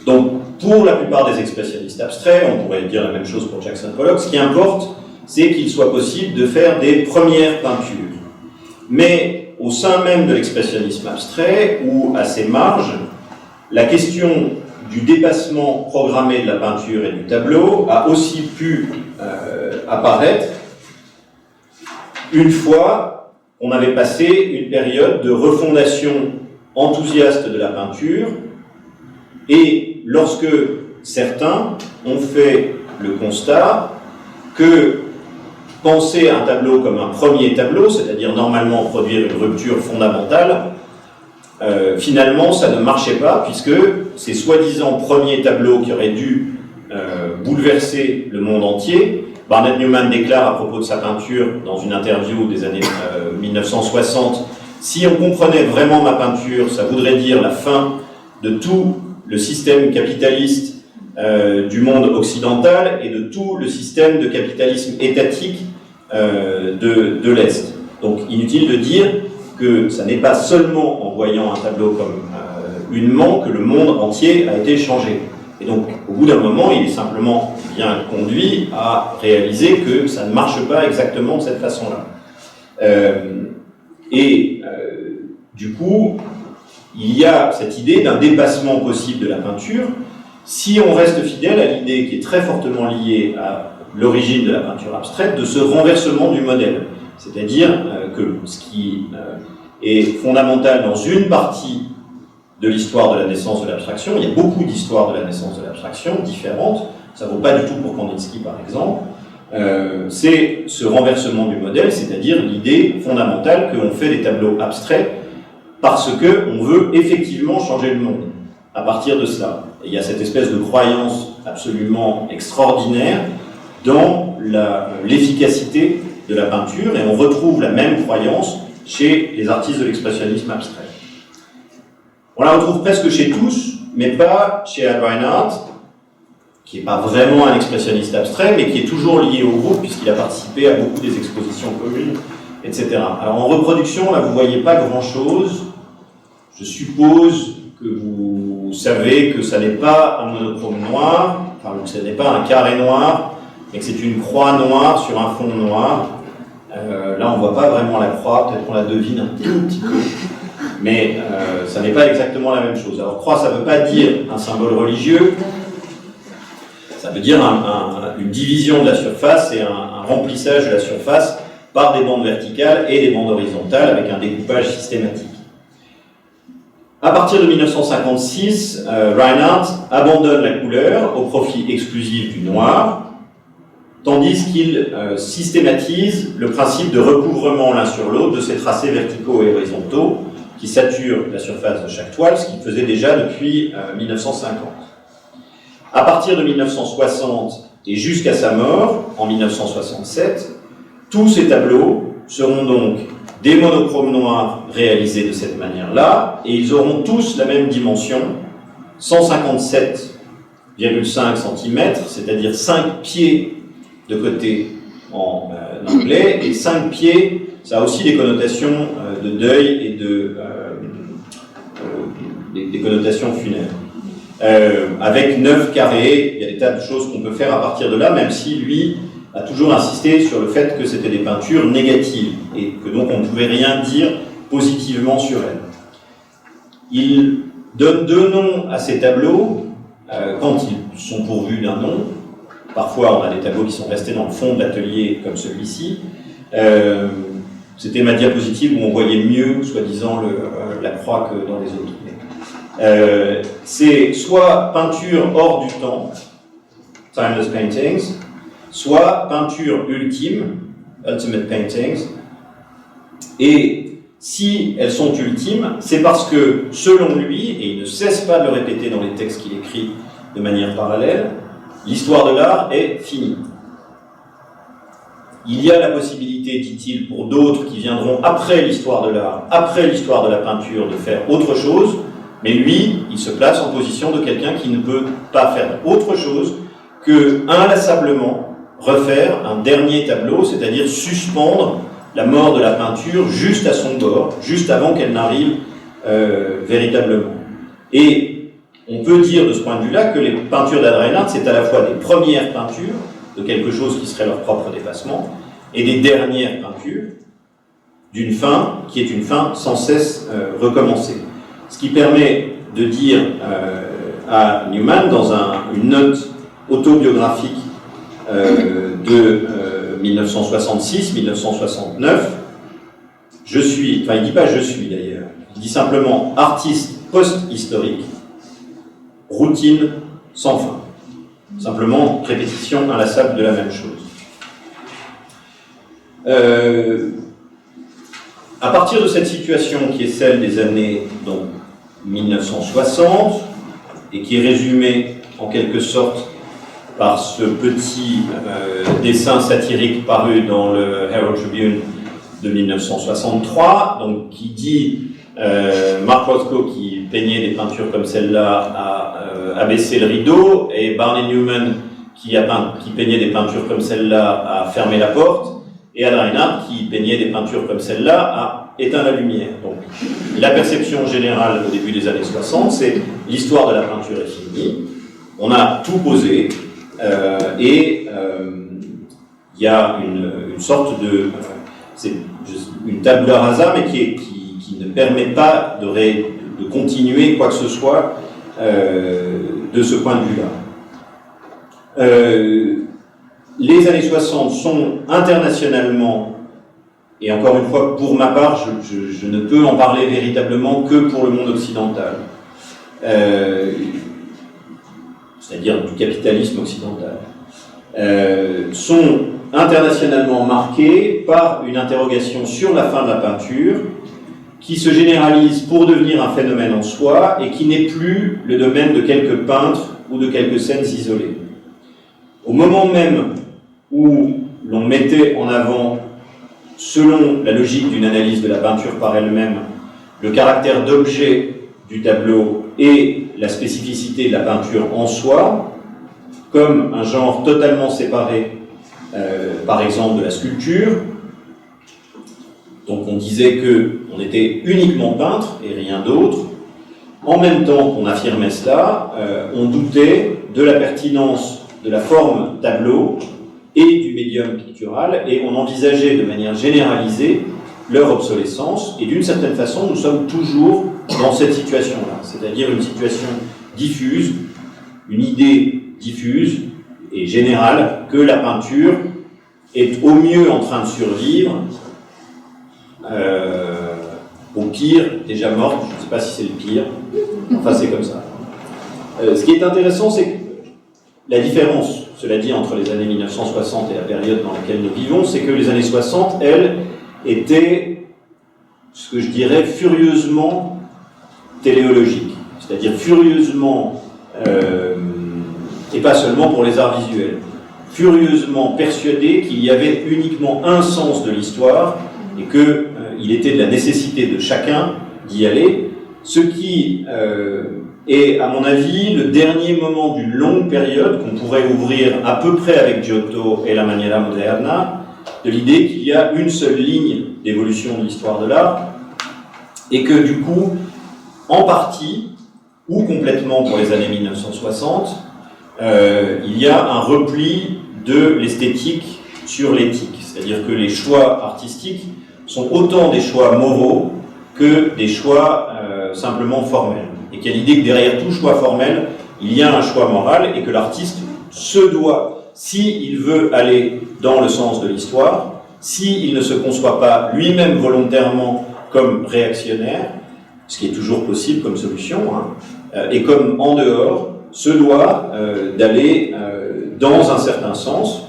Donc pour la plupart des expressionnistes abstraits, on pourrait dire la même chose pour Jackson Pollock, ce qui importe, c'est qu'il soit possible de faire des premières peintures. Mais au sein même de l'expressionnisme abstrait, ou à ses marges, la question du dépassement programmé de la peinture et du tableau a aussi pu apparaître une fois qu'on avait passé une période de refondation enthousiaste de la peinture, et lorsque certains ont fait le constat que penser un tableau comme un premier tableau, c'est-à-dire normalement produire une rupture fondamentale, finalement ça ne marchait pas, puisque ces soi-disant premiers tableaux qui auraient dû bouleverser le monde entier, Barnett Newman déclare à propos de sa peinture dans une interview des années 1960, « Si on comprenait vraiment ma peinture, ça voudrait dire la fin de tout le système capitaliste du monde occidental et de tout le système de capitalisme étatique de l'Est. » Donc inutile de dire que ça n'est pas seulement en voyant un tableau comme une main que le monde entier a été changé. Et donc au bout d'un moment, il est simplement bien conduit à réaliser que ça ne marche pas exactement de cette façon-là. Du coup, il y a cette idée d'un dépassement possible de la peinture, si on reste fidèle à l'idée qui est très fortement liée à l'origine de la peinture abstraite, de ce renversement du modèle. C'est-à-dire que ce qui est fondamental dans une partie de l'histoire de la naissance de l'abstraction, il y a beaucoup d'histoires de la naissance de l'abstraction différentes, ça ne vaut pas du tout pour Kandinsky par exemple, c'est ce renversement du modèle, c'est-à-dire l'idée fondamentale qu'on fait des tableaux abstraits parce qu'on veut effectivement changer le monde à partir de cela. Et il y a cette espèce de croyance absolument extraordinaire dans l'efficacité de la peinture, et on retrouve la même croyance chez les artistes de l'expressionnisme abstrait. On la retrouve presque chez tous, mais pas chez Ad Reinhardt, qui n'est pas vraiment un expressionniste abstrait, mais qui est toujours lié au groupe, puisqu'il a participé à beaucoup des expositions communes, etc. Alors en reproduction, là, vous ne voyez pas grand-chose. Je suppose que vous savez que ça n'est pas un monochrome noir, enfin, que ce n'est pas un carré noir, mais que c'est une croix noire sur un fond noir. Là, on ne voit pas vraiment la croix, peut-être qu'on la devine un tout petit peu, mais ça n'est pas exactement la même chose. Alors, croix, ça ne veut pas dire un symbole religieux, ça veut dire une division de la surface et un remplissage de la surface par des bandes verticales et des bandes horizontales avec un découpage systématique. À partir de 1956, Reinhardt abandonne la couleur au profit exclusif du noir, tandis qu'il systématise le principe de recouvrement l'un sur l'autre de ces tracés verticaux et horizontaux qui saturent la surface de chaque toile, ce qu'il faisait déjà depuis 1950. À partir de 1960 et jusqu'à sa mort, en 1967, tous ces tableaux seront donc des monochromes noirs réalisés de cette manière-là, et ils auront tous la même dimension, 157,5 cm, c'est-à-dire 5 pieds de côté en anglais, et 5 pieds, ça a aussi des connotations de deuil et des connotations funéraires. Avec 9 carrés, il y a des tas de choses qu'on peut faire à partir de là, même si lui a toujours insisté sur le fait que c'était des peintures négatives, et que donc on ne pouvait rien dire positivement sur elles. Il donne 2 noms à ces tableaux, quand ils sont pourvus d'un nom. Parfois, on a des tableaux qui sont restés dans le fond de l'atelier, comme celui-ci. C'était ma diapositive où on voyait mieux, soi-disant, la croix que dans les autres. C'est soit peinture hors du temps, timeless paintings, soit peinture ultime, ultimate paintings. Et si elles sont ultimes, c'est parce que, selon lui, et il ne cesse pas de le répéter dans les textes qu'il écrit de manière parallèle, l'histoire de l'art est finie. Il y a la possibilité, dit-il, pour d'autres qui viendront après l'histoire de l'art, après l'histoire de la peinture, de faire autre chose, mais lui, il se place en position de quelqu'un qui ne peut pas faire autre chose que, inlassablement, refaire un dernier tableau, c'est-à-dire suspendre la mort de la peinture juste à son bord, juste avant qu'elle n'arrive véritablement. Et on peut dire de ce point de vue-là que les peintures d'Ad Reinhardt, c'est à la fois des premières peintures de quelque chose qui serait leur propre dépassement, et des dernières peintures d'une fin qui est une fin sans cesse recommencée. Ce qui permet de dire à Newman, dans une note autobiographique de 1966-1969, je suis, enfin il ne dit pas je suis d'ailleurs, il dit simplement artiste post-historique, routine sans fin. Simplement répétition inlassable de la même chose. À partir de cette situation qui est celle des années donc, 1960 et qui est résumée en quelque sorte par ce petit dessin satirique paru dans le Herald Tribune de 1963, donc qui dit Mark Rothko qui peignait des peintures comme celle-là a abaissé le rideau, et Barney Newman qui peignait des peintures comme celle-là a fermé la porte, et Ad Reinhardt qui peignait des peintures comme celle-là a éteint la lumière. Donc la perception générale au début des années 60, c'est l'histoire de la peinture est finie, on a tout posé, et il y a une sorte de... c'est une tabula rasa, mais qui ne permet pas de continuer quoi que ce soit de ce point de vue-là. Les années 60 sont internationalement, et encore une fois, pour ma part, je ne peux en parler véritablement que pour le monde occidental, c'est-à-dire du capitalisme occidental, sont internationalement marqués par une interrogation sur la fin de la peinture qui se généralise pour devenir un phénomène en soi et qui n'est plus le domaine de quelques peintres ou de quelques scènes isolées. Au moment même où l'on mettait en avant, selon la logique d'une analyse de la peinture par elle-même, le caractère d'objet du tableau et la spécificité de la peinture en soi, comme un genre totalement séparé, par exemple de la sculpture. Donc on disait qu'on était uniquement peintre et rien d'autre. En même temps qu'on affirmait cela, on doutait de la pertinence de la forme tableau et du médium pictural, et on envisageait de manière généralisée leur obsolescence, et d'une certaine façon, nous sommes toujours dans cette situation-là, c'est-à-dire une situation diffuse, une idée diffuse et générale que la peinture est au mieux en train de survivre, au pire, déjà morte, je ne sais pas si c'est le pire, enfin c'est comme ça. Ce qui est intéressant, c'est que la différence, cela dit, entre les années 1960 et la période dans laquelle nous vivons, c'est que les années 60, elles, étaient, ce que je dirais, furieusement téléologiques, c'est-à-dire furieusement, et pas seulement pour les arts visuels, furieusement persuadées qu'il y avait uniquement un sens de l'histoire et qu'il était de la nécessité de chacun d'y aller, ce qui est, à mon avis, le dernier moment d'une longue période qu'on pourrait ouvrir à peu près avec Giotto et la Maniera Moderna, de l'idée qu'il y a une seule ligne d'évolution de l'histoire de l'art, et que du coup, en partie, ou complètement pour les années 1960, il y a un repli de l'esthétique sur l'éthique, c'est-à-dire que les choix artistiques sont autant des choix moraux que des choix simplement formels, et qu'il y a l'idée que derrière tout choix formel, il y a un choix moral, et que l'artiste se doit, s'il veut aller dans le sens de l'histoire, s'il ne se conçoit pas lui-même volontairement comme réactionnaire, ce qui est toujours possible comme solution, et comme en dehors, se doit d'aller dans un certain sens,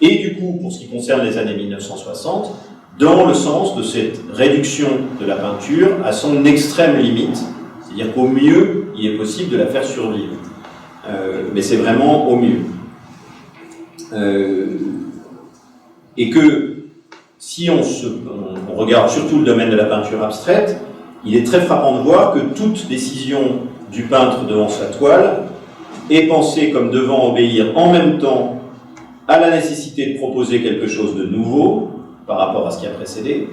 et du coup, pour ce qui concerne les années 1960, dans le sens de cette réduction de la peinture à son extrême limite, c'est-à-dire qu'au mieux, il est possible de la faire survivre. Mais c'est vraiment au mieux. Et que, si on regarde surtout le domaine de la peinture abstraite, il est très frappant de voir que toute décision du peintre devant sa toile est pensée comme devant obéir en même temps à la nécessité de proposer quelque chose de nouveau par rapport à ce qui a précédé,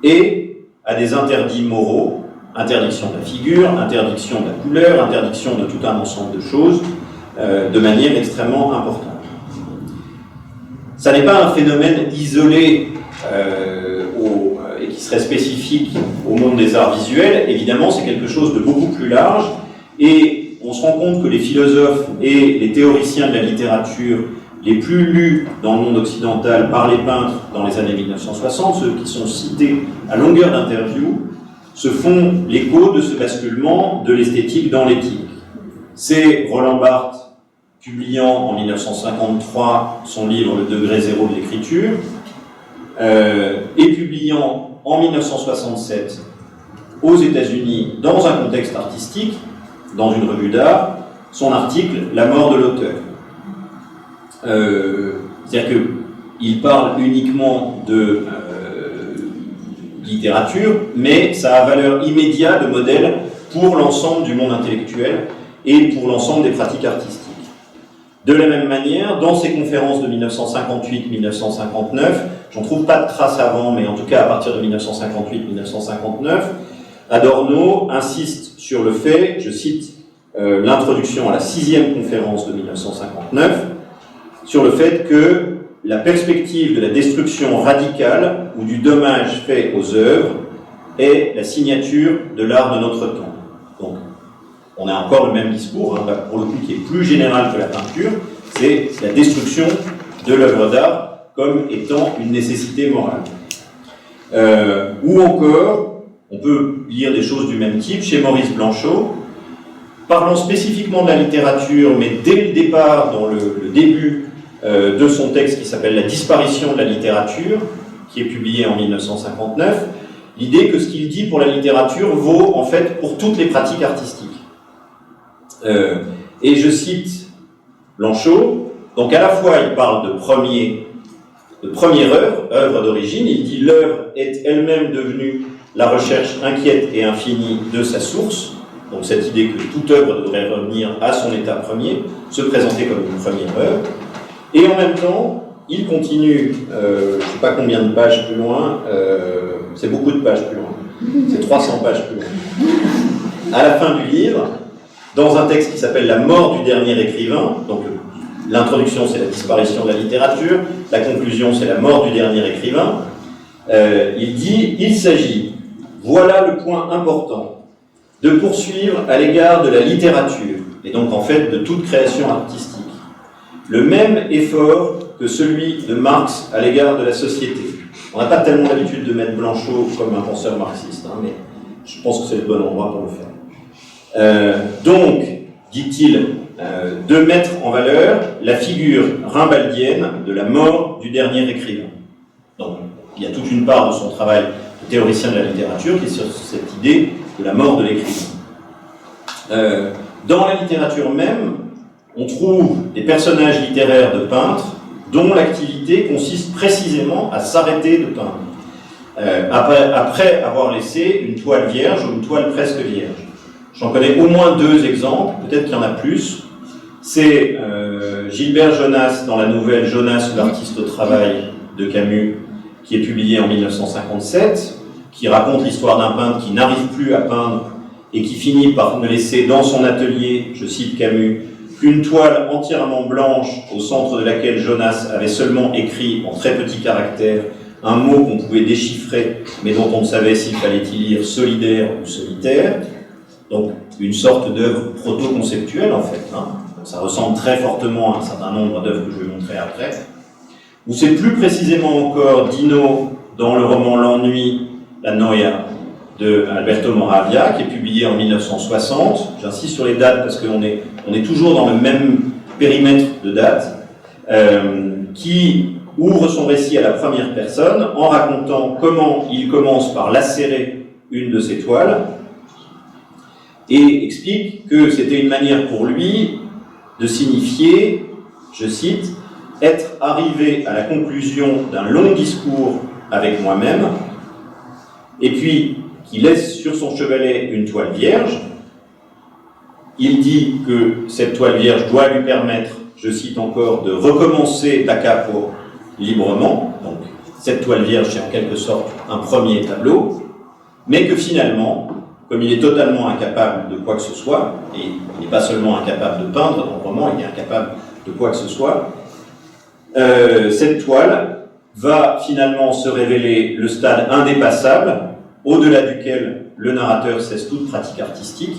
et à des interdits moraux, interdiction de la figure, interdiction de la couleur, interdiction de tout un ensemble de choses, de manière extrêmement importante. Ça n'est pas un phénomène isolé et qui serait spécifique au monde des arts visuels, évidemment c'est quelque chose de beaucoup plus large, et on se rend compte que les philosophes et les théoriciens de la littérature les plus lus dans le monde occidental par les peintres dans les années 1960, ceux qui sont cités à longueur d'interview, se font l'écho de ce basculement de l'esthétique dans l'éthique. C'est Roland Barthes, publiant en 1953 son livre « Le degré zéro de l'écriture », et publiant en 1967 aux États-Unis, dans un contexte artistique, dans une revue d'art, son article « La mort de l'auteur ». C'est-à-dire qu'il parle uniquement de littérature, mais ça a valeur immédiate de modèle pour l'ensemble du monde intellectuel et pour l'ensemble des pratiques artistiques. De la même manière, dans ses conférences de 1958-1959, j'en trouve pas de traces avant, mais en tout cas à partir de 1958-1959, Adorno insiste sur le fait, je cite l'introduction à la 6e conférence de 1959, sur le fait que la perspective de la destruction radicale ou du dommage fait aux œuvres est la signature de l'art de notre temps. Donc, on a encore le même discours, pour le coup qui est plus général que la peinture, c'est la destruction de l'œuvre d'art comme étant une nécessité morale. Ou encore, on peut lire des choses du même type chez Maurice Blanchot, parlant spécifiquement de la littérature, mais dès le départ, dans le début de son texte qui s'appelle « La disparition de la littérature », qui est publié en 1959, l'idée que ce qu'il dit pour la littérature vaut en fait pour toutes les pratiques artistiques. Et je cite Blanchot, donc à la fois il parle de première œuvre d'origine, il dit « L'œuvre est elle-même devenue la recherche inquiète et infinie de sa source », donc cette idée que toute œuvre devrait revenir à son état premier, se présenter comme une première œuvre, et en même temps, il continue, je ne sais pas combien de pages plus loin, c'est beaucoup de pages plus loin, c'est 300 pages plus loin, à la fin du livre, dans un texte qui s'appelle « La mort du dernier écrivain », donc l'introduction c'est la disparition de la littérature, la conclusion c'est la mort du dernier écrivain, il dit « Il s'agit, voilà le point important, de poursuivre à l'égard de la littérature, et donc en fait de toute création artistique, le même effort que celui de Marx à l'égard de la société. » On n'a pas tellement l'habitude de mettre Blanchot comme un penseur marxiste, hein, mais je pense que c'est le bon endroit pour le faire. Donc, dit-il, de mettre en valeur la figure rimbaldienne de la mort du dernier écrivain. Donc, il y a toute une part de son travail de théoricien de la littérature qui est sur cette idée de la mort de l'écrivain. Dans la littérature même, on trouve des personnages littéraires de peintres dont l'activité consiste précisément à s'arrêter de peindre, après avoir laissé une toile vierge ou une toile presque vierge. J'en connais au moins 2 exemples, peut-être qu'il y en a plus. C'est Gilbert Jonas dans la nouvelle Jonas ou l'artiste au travail de Camus, qui est publiée en 1957, qui raconte l'histoire d'un peintre qui n'arrive plus à peindre et qui finit par ne laisser dans son atelier, je cite Camus, qu'une toile entièrement blanche au centre de laquelle Jonas avait seulement écrit en très petits caractères un mot qu'on pouvait déchiffrer, mais dont on ne savait s'il fallait y lire solidaire ou solitaire. Donc une sorte d'œuvre proto-conceptuelle en fait. Hein. Ça ressemble très fortement à un certain nombre d'œuvres que je vais montrer après. Ou c'est plus précisément encore Dino dans le roman L'ennui, la Noia de Alberto Moravia, qui est publié en 1960. J'insiste sur les dates parce qu'on est toujours dans le même périmètre de date, qui ouvre son récit à la première personne en racontant comment il commence par lacérer une de ses toiles et explique que c'était une manière pour lui de signifier, je cite, « être arrivé à la conclusion d'un long discours avec moi-même » et puis qui laisse sur son chevalet une toile vierge. Il dit que cette toile vierge doit lui permettre, je cite encore, de recommencer da capo librement. Donc, cette toile vierge, c'est en quelque sorte un premier tableau, mais que finalement, comme il est totalement incapable de quoi que ce soit, et il n'est pas seulement incapable de peindre dans le roman, il est incapable de quoi que ce soit, cette toile va finalement se révéler le stade indépassable, au-delà duquel le narrateur cesse toute pratique artistique.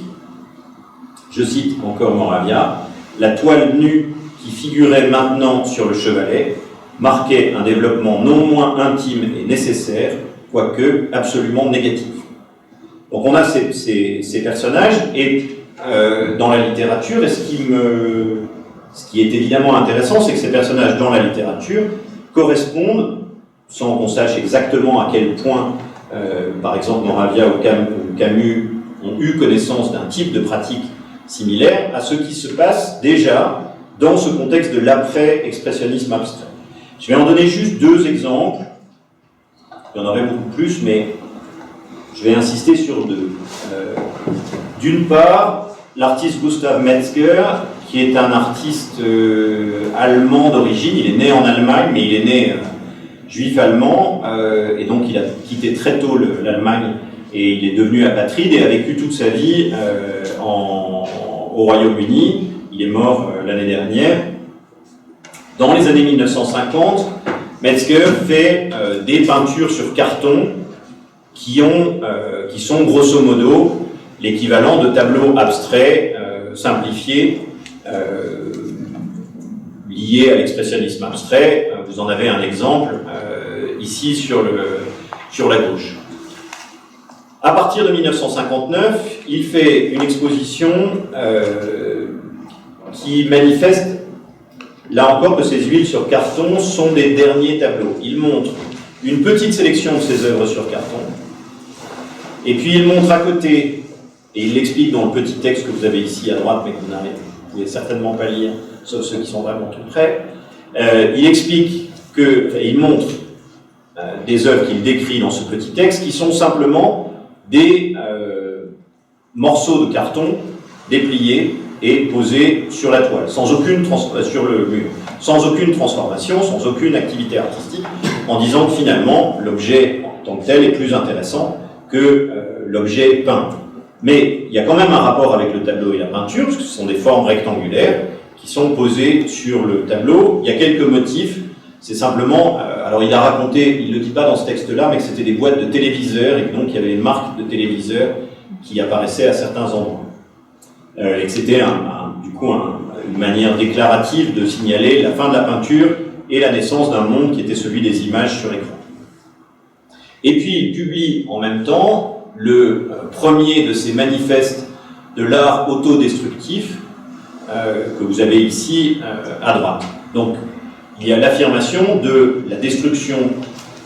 Je cite encore Moravia, « La toile nue qui figurait maintenant sur le chevalet marquait un développement non moins intime et nécessaire, quoique absolument négatif. » Donc on a ces personnages, et dans la littérature, et ce qui est évidemment intéressant, c'est que ces personnages dans la littérature correspondent, sans qu'on sache exactement à quel point, par exemple Moravia ou Camus ont eu connaissance d'un type de pratique similaire à ce qui se passe déjà dans ce contexte de l'après-expressionnisme abstrait. Je vais en donner juste 2 exemples, il y en aurait beaucoup plus, mais je vais insister sur 2. D'une part, l'artiste Gustav Metzger, qui est un artiste allemand d'origine, il est né en Allemagne, mais il est né juif allemand, et donc il a quitté très tôt l'Allemagne, et il est devenu apatride, et a vécu toute sa vie au Royaume-Uni. Il est mort l'année dernière. Dans les années 1950, Metzger fait des peintures sur carton qui sont grosso modo l'équivalent de tableaux abstraits simplifiés liés à l'expressionnisme abstrait. Vous en avez un exemple ici sur la gauche. À partir de 1959, il fait une exposition qui manifeste, là encore, que ces huiles sur carton sont des derniers tableaux. Il montre une petite sélection de ses œuvres sur carton, et puis il montre à côté, et il l'explique dans le petit texte que vous avez ici à droite, mais que vous ne pouvez certainement pas lire, sauf ceux qui sont vraiment tout près. Il explique il montre des œuvres qu'il décrit dans ce petit texte qui sont simplement des morceaux de carton dépliés et posés sur la toile, sur le mur, sans aucune transformation, sans aucune activité artistique, en disant que finalement l'objet en tant que tel est plus intéressant que l'objet peint. Mais il y a quand même un rapport avec le tableau et la peinture, parce que ce sont des formes rectangulaires qui sont posées sur le tableau. Il y a quelques motifs, c'est simplement, alors il a raconté, il ne le dit pas dans ce texte-là, mais que c'était des boîtes de téléviseurs, et que donc il y avait une marque de téléviseurs qui apparaissait à certains endroits. Et que c'était du coup une manière déclarative de signaler la fin de la peinture et la naissance d'un monde qui était celui des images sur écran. Et puis il publie en même temps le premier de ces manifestes de l'art autodestructif que vous avez ici à droite. Donc il y a l'affirmation de la destruction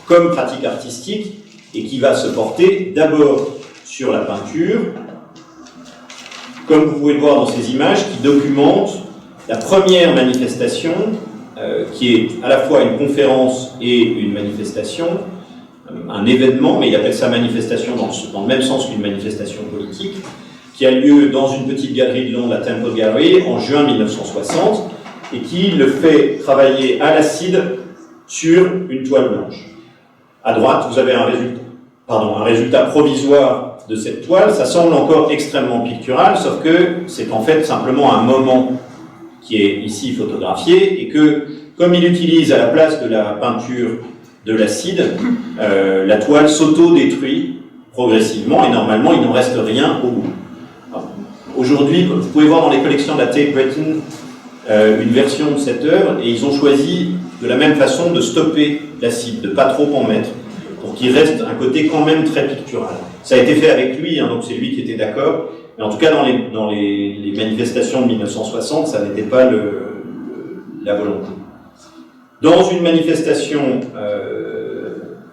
comme pratique artistique et qui va se porter d'abord sur la peinture, comme vous pouvez le voir dans ces images, qui documentent la première manifestation, qui est à la fois une conférence et une manifestation, un événement, mais il appelle ça manifestation dans le même sens qu'une manifestation politique, qui a lieu dans une petite galerie de Londres, la Temple Gallery, en juin 1960, et qui le fait travailler à l'acide sur une toile blanche. À droite, vous avez un résultat provisoire de cette toile. Ça semble encore extrêmement pictural, sauf que c'est en fait simplement un moment qui est ici photographié, et que, comme il utilise à la place de la peinture de l'acide, la toile s'auto-détruit progressivement, et normalement il n'en reste rien au bout. Aujourd'hui, vous pouvez voir dans les collections de la Tate Britain une version de cette œuvre, et ils ont choisi de la même façon de stopper l'acide, de ne pas trop en mettre, pour qu'il reste un côté quand même très pictural. Ça a été fait avec lui, hein, donc c'est lui qui était d'accord, mais en tout cas dans les manifestations de 1960, ça n'était pas la volonté. Dans une manifestation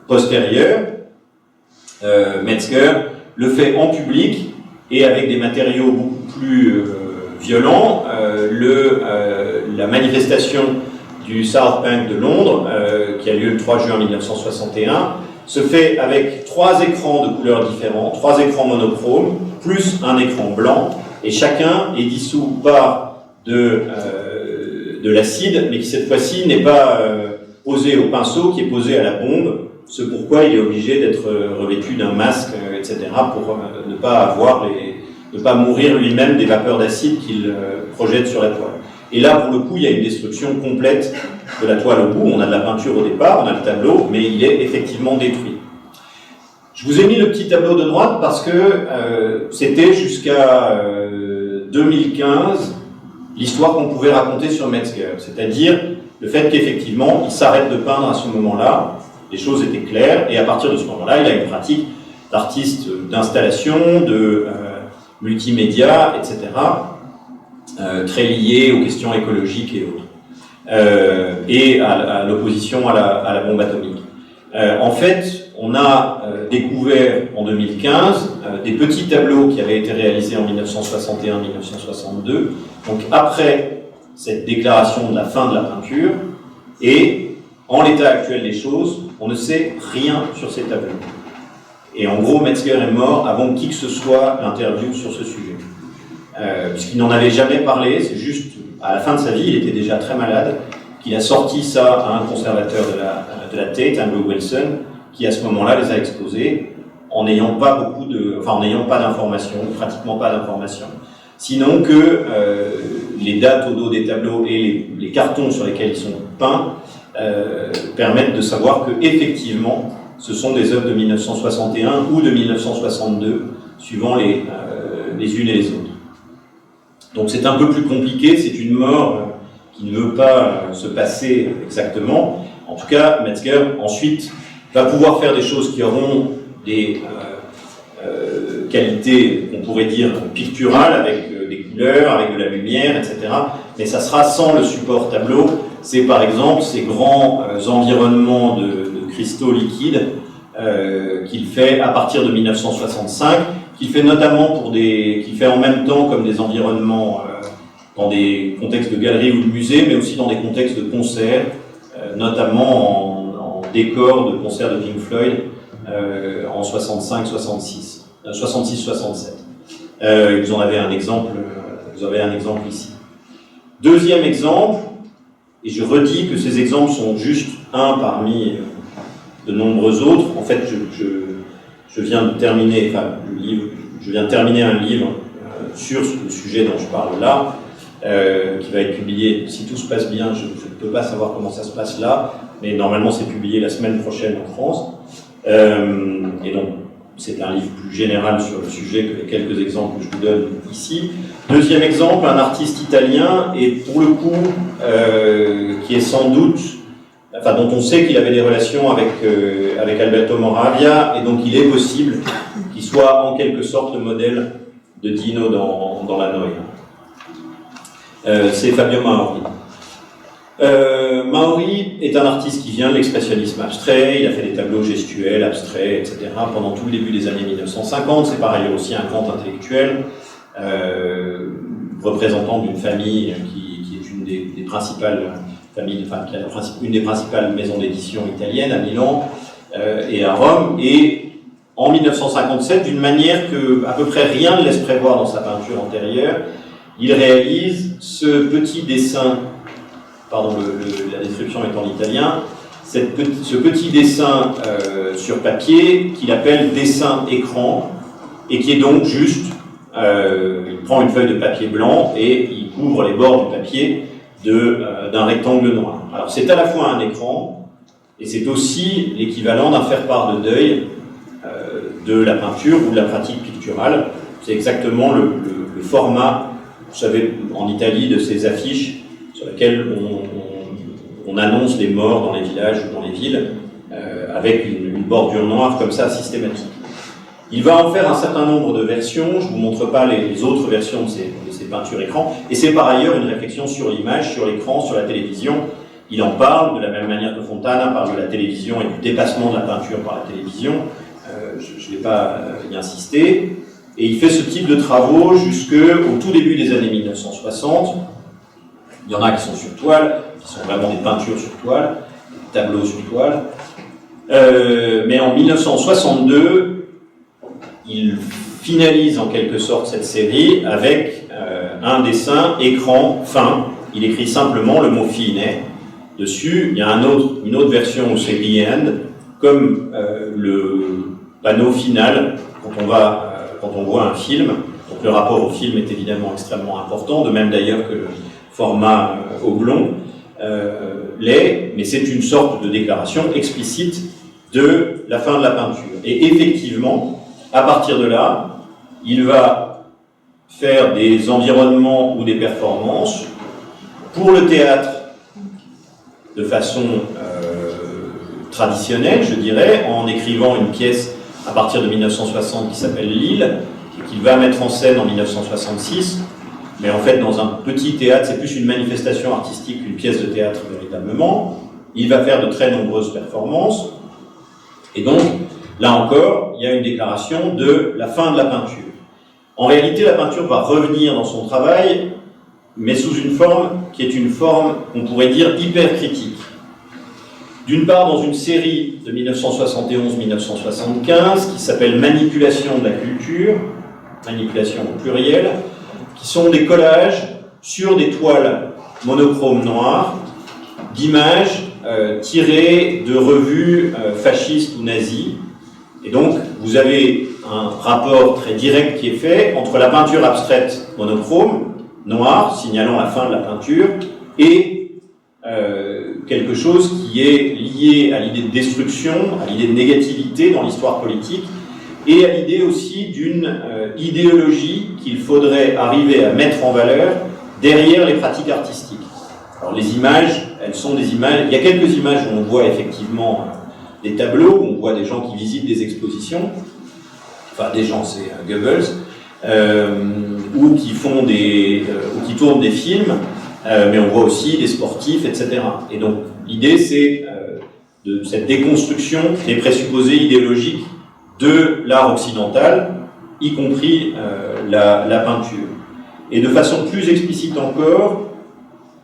postérieure, Metzger le fait en public et avec des matériaux beaucoup plus violents. La manifestation du South Bank de Londres, qui a lieu le 3 juin 1961, se fait avec 3 écrans de couleurs différentes, 3 écrans monochromes, plus un écran blanc, et chacun est dissous par de l'acide, mais qui cette fois-ci n'est pas posé au pinceau, qui est posé à la bombe, ce pourquoi il est obligé d'être revêtu d'un masque, etc., pour ne pas mourir lui-même des vapeurs d'acide qu'il projette sur la toile. Et là, pour le coup, il y a une destruction complète de la toile au bout. On a de la peinture au départ, on a le tableau, mais il est effectivement détruit. Je vous ai mis le petit tableau de droite parce que c'était jusqu'à 2015 l'histoire qu'on pouvait raconter sur Metzger, c'est-à-dire le fait qu'effectivement, il s'arrête de peindre à ce moment-là, les choses étaient claires, et à partir de ce moment-là, il a une pratique d'artiste d'installation, de multimédia, etc., très liée aux questions écologiques et autres, et à l'opposition à la bombe atomique. En fait, on a découvert en 2015 des petits tableaux qui avaient été réalisés en 1961-1962, donc après cette déclaration de la fin de la peinture, et en l'état actuel des choses, on ne sait rien sur ces tableaux. Et en gros, Metzger est mort avant que qui que ce soit l'interview sur ce sujet. Puisqu'il n'en avait jamais parlé, c'est juste à la fin de sa vie, il était déjà très malade, qu'il a sorti ça à un conservateur de la Tate, Andrew Wilson, qui à ce moment-là les a exposés en n'ayant pas d'informations, pratiquement pas d'informations. Sinon que les dates au dos des tableaux et les cartons sur lesquels ils sont peints permettent de savoir que effectivement ce sont des œuvres de 1961 ou de 1962, suivant les unes et les autres. Donc c'est un peu plus compliqué, c'est une mort qui ne veut pas se passer exactement. En tout cas, Metzger ensuite va pouvoir faire des choses qui auront des qualités qu'on pourrait dire picturales, avec des couleurs, avec de la lumière, etc. Mais ça sera sans le support tableau. C'est par exemple ces grands environnements de cristaux liquides qu'il fait à partir de 1965, qu'il fait notamment qu'il fait en même temps comme des environnements dans des contextes de galeries ou de musées, mais aussi dans des contextes de concerts, notamment en décor de concerts de Pink Floyd en 65-67. Vous en avez un exemple, ici. Deuxième exemple, et je redis que ces exemples sont juste un parmi de nombreux autres. En fait, je viens de terminer, un livre sur le sujet dont je parle là, qui va être publié, si tout se passe bien, je ne peux pas savoir comment ça se passe là, mais normalement c'est publié la semaine prochaine en France. Et donc, c'est un livre plus général sur le sujet que les quelques exemples que je vous donne ici. Deuxième exemple, un artiste italien, et pour le coup, qui est sans doute, dont on sait qu'il avait des relations avec Alberto Moravia, et donc il est possible qu'il soit en quelque sorte le modèle de Dino dans la Noia. C'est Fabio Mauri. Mauri est un artiste qui vient de l'expressionnisme abstrait, il a fait des tableaux gestuels, abstraits, etc. pendant tout le début des années 1950, c'est par ailleurs aussi un grand intellectuel, représentant d'une famille qui est une des principales familles, qui a une des principales maisons d'édition italiennes à Milan et à Rome, et en 1957, d'une manière que à peu près rien ne laisse prévoir dans sa peinture antérieure, il réalise ce petit dessin. Pardon, la description est en italien, ce petit dessin sur papier qu'il appelle dessin écran, et qui est donc juste, il prend une feuille de papier blanc et il couvre les bords du papier d'un rectangle noir. Alors c'est à la fois un écran, et c'est aussi l'équivalent d'un faire-part de deuil de la peinture ou de la pratique picturale. C'est exactement le format, vous savez, en Italie, de ces affiches sur laquelle on annonce les morts dans les villages ou dans les villes, avec une bordure noire comme ça, systématique. Il va en faire un certain nombre de versions, je ne vous montre pas les autres versions de ces peintures écran, et c'est par ailleurs une réflexion sur l'image, sur l'écran, sur la télévision. Il en parle, de la même manière que Fontana parle de la télévision et du dépassement de la peinture par la télévision. Je ne vais pas y insister. Et il fait ce type de travaux jusqu'au tout début des années 1960. Il y en a qui sont sur toile, qui sont vraiment des peintures sur toile, des tableaux sur toile. Mais en 1962, il finalise en quelque sorte cette série avec un dessin écran fin. Il écrit simplement le mot fine dessus. Il y a une autre version où c'est the end, comme le panneau final quand on voit un film. Donc le rapport au film est évidemment extrêmement important, de même d'ailleurs que le format oblong l'est, mais c'est une sorte de déclaration explicite de la fin de la peinture. Et effectivement, à partir de là, il va faire des environnements ou des performances pour le théâtre de façon traditionnelle, je dirais, en écrivant une pièce à partir de 1960 qui s'appelle L'Île, et qu'il va mettre en scène en 1966, mais en fait dans un petit théâtre, c'est plus une manifestation artistique qu'une pièce de théâtre véritablement. Il va faire de très nombreuses performances, et donc, là encore, il y a une déclaration de la fin de la peinture. En réalité, la peinture va revenir dans son travail, mais sous une forme qui est une forme, on pourrait dire, hyper critique. D'une part, dans une série de 1971-1975 qui s'appelle Manipulation de la culture, manipulation au pluriel, qui sont des collages sur des toiles monochromes noires d'images tirées de revues fascistes ou nazies. Et donc, vous avez un rapport très direct qui est fait entre la peinture abstraite monochrome, noire, signalant la fin de la peinture, et quelque chose qui est lié à l'idée de destruction, à l'idée de négativité dans l'histoire politique, et à l'idée aussi d'une idéologie qu'il faudrait arriver à mettre en valeur derrière les pratiques artistiques. Alors les images, elles sont des images, il y a quelques images où on voit effectivement des tableaux, où on voit des gens qui visitent des expositions, enfin des gens, c'est Goebbels, ou qui font ou qui tournent des films, mais on voit aussi des sportifs, etc. Et donc l'idée c'est de cette déconstruction des présupposés idéologiques de l'art occidental, y compris la peinture. Et de façon plus explicite encore,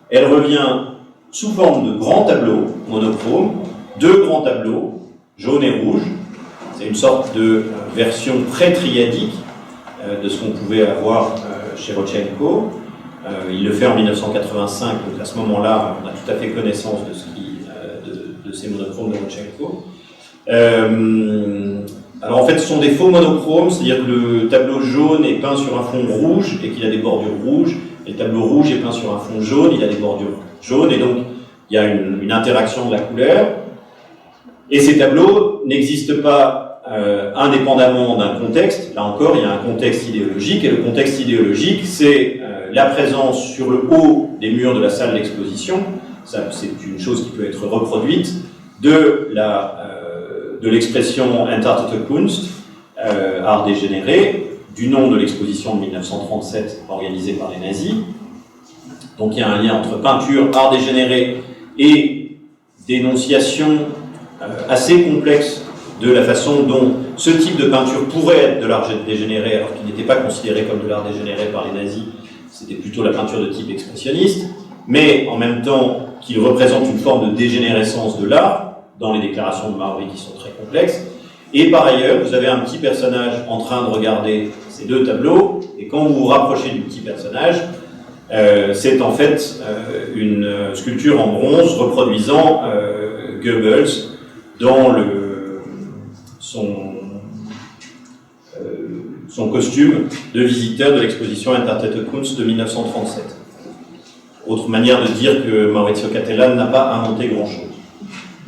elle revient sous forme de grands tableaux monochromes, deux grands tableaux, jaune et rouge. C'est une sorte de version très triadique de ce qu'on pouvait avoir chez Rodchenko. Il le fait en 1985, donc à ce moment-là, on a tout à fait connaissance de ces monochromes de Rodchenko. Alors en fait, ce sont des faux monochromes, c'est-à-dire que le tableau jaune est peint sur un fond rouge et qu'il a des bordures rouges, et le tableau rouge est peint sur un fond jaune, il a des bordures jaunes, et donc il y a une interaction de la couleur. Et ces tableaux n'existent pas indépendamment d'un contexte. Là encore, il y a un contexte idéologique, et le contexte idéologique, c'est la présence sur le haut des murs de la salle d'exposition, ça c'est une chose qui peut être reproduite, de l'expression Entartete Kunst, art dégénéré, du nom de l'exposition de 1937 organisée par les nazis. Donc il y a un lien entre peinture, art dégénéré et dénonciation assez complexe de la façon dont ce type de peinture pourrait être de l'art dégénéré, alors qu'il n'était pas considéré comme de l'art dégénéré par les nazis, c'était plutôt la peinture de type expressionniste, mais en même temps qu'il représente une forme de dégénérescence de l'art, dans les déclarations de Maury qui sont très complexes. Et par ailleurs, vous avez un petit personnage en train de regarder ces deux tableaux, et quand vous vous rapprochez du petit personnage, c'est en fait une sculpture en bronze reproduisant Goebbels dans son costume de visiteur de l'exposition Entartete Kunst de 1937. Autre manière de dire que Maurizio Cattelan n'a pas inventé grand-chose.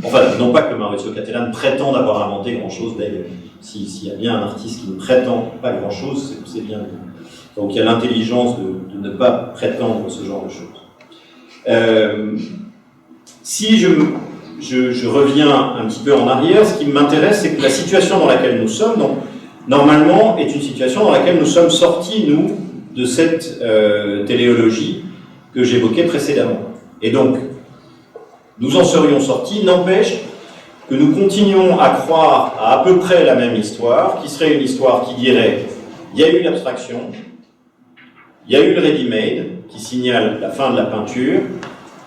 Enfin, non pas que Maurizio Cattelan prétende avoir inventé grand-chose, d'ailleurs. S'il y a bien un artiste qui ne prétend pas grand-chose, c'est bien lui. Donc il y a l'intelligence de ne pas prétendre ce genre de choses. Si je reviens un petit peu en arrière, ce qui m'intéresse, c'est que la situation dans laquelle nous sommes, donc, normalement, est une situation dans laquelle nous sommes sortis, nous, de cette téléologie que j'évoquais précédemment. Et donc, nous en serions sortis, n'empêche que nous continuons à croire à peu près la même histoire, qui serait une histoire qui dirait il y a eu l'abstraction, il y a eu le ready-made, qui signale la fin de la peinture,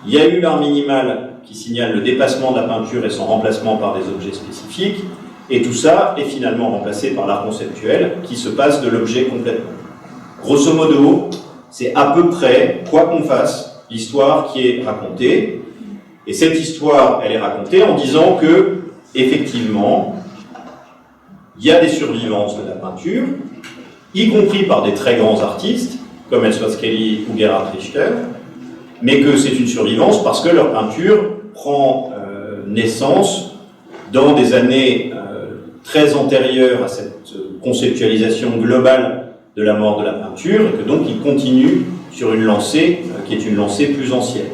il y a eu l'art minimal, qui signale le dépassement de la peinture et son remplacement par des objets spécifiques, et tout ça est finalement remplacé par l'art conceptuel, qui se passe de l'objet complètement. Grosso modo, c'est à peu près, quoi qu'on fasse, l'histoire qui est racontée. Et cette histoire, elle est racontée en disant que, effectivement, il y a des survivances de la peinture, y compris par des très grands artistes, comme Ellsworth Kelly ou Gerhard Richter, mais que c'est une survivance parce que leur peinture prend naissance dans des années très antérieures à cette conceptualisation globale de la mort de la peinture, et que donc ils continuent sur une lancée qui est une lancée plus ancienne.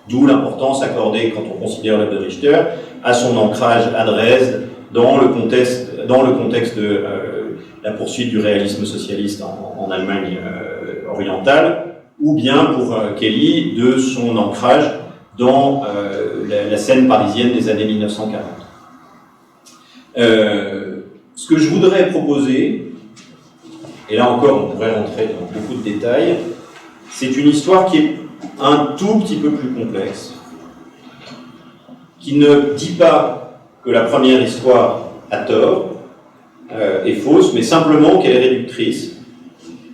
D'où l'importance accordée, quand on considère l'œuvre de Richter, à son ancrage à Dresde, dans le contexte de la poursuite du réalisme socialiste en Allemagne orientale, ou bien pour Kelly, de son ancrage dans la scène parisienne des années 1940. Ce que je voudrais proposer, et là encore on pourrait rentrer dans beaucoup de détails, c'est une histoire qui est un tout petit peu plus complexe, qui ne dit pas que la première histoire a tort, est fausse, mais simplement qu'elle est réductrice.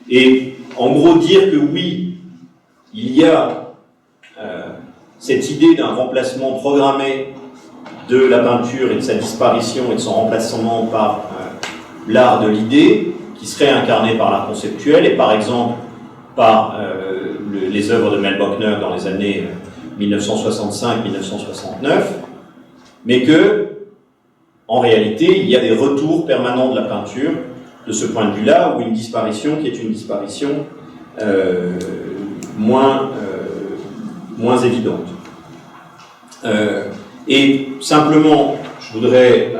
Et en gros dire que oui, il y a cette idée d'un remplacement programmé de la peinture et de sa disparition et de son remplacement par l'art de l'idée, qui serait incarné par l'art conceptuel et par exemple par les œuvres de Mel Bochner dans les années 1965-1969, mais que, en réalité, il y a des retours permanents de la peinture de ce point de vue-là, ou une disparition qui est une disparition moins évidente. Et simplement, je voudrais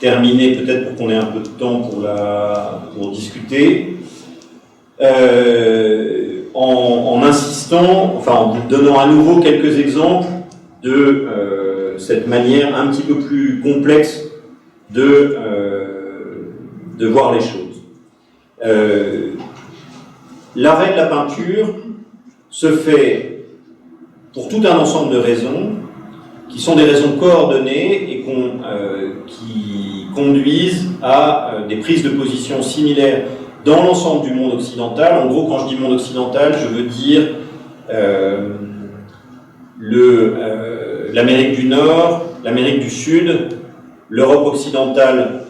terminer, peut-être pour qu'on ait un peu de temps pour discuter, en insistant, enfin en donnant à nouveau quelques exemples de cette manière un petit peu plus complexe de voir les choses. L'arrêt de la peinture se fait pour tout un ensemble de raisons qui sont des raisons coordonnées et conduisent à des prises de position similaires dans l'ensemble du monde occidental. En gros, quand je dis monde occidental, je veux dire l'Amérique du Nord, l'Amérique du Sud, l'Europe occidentale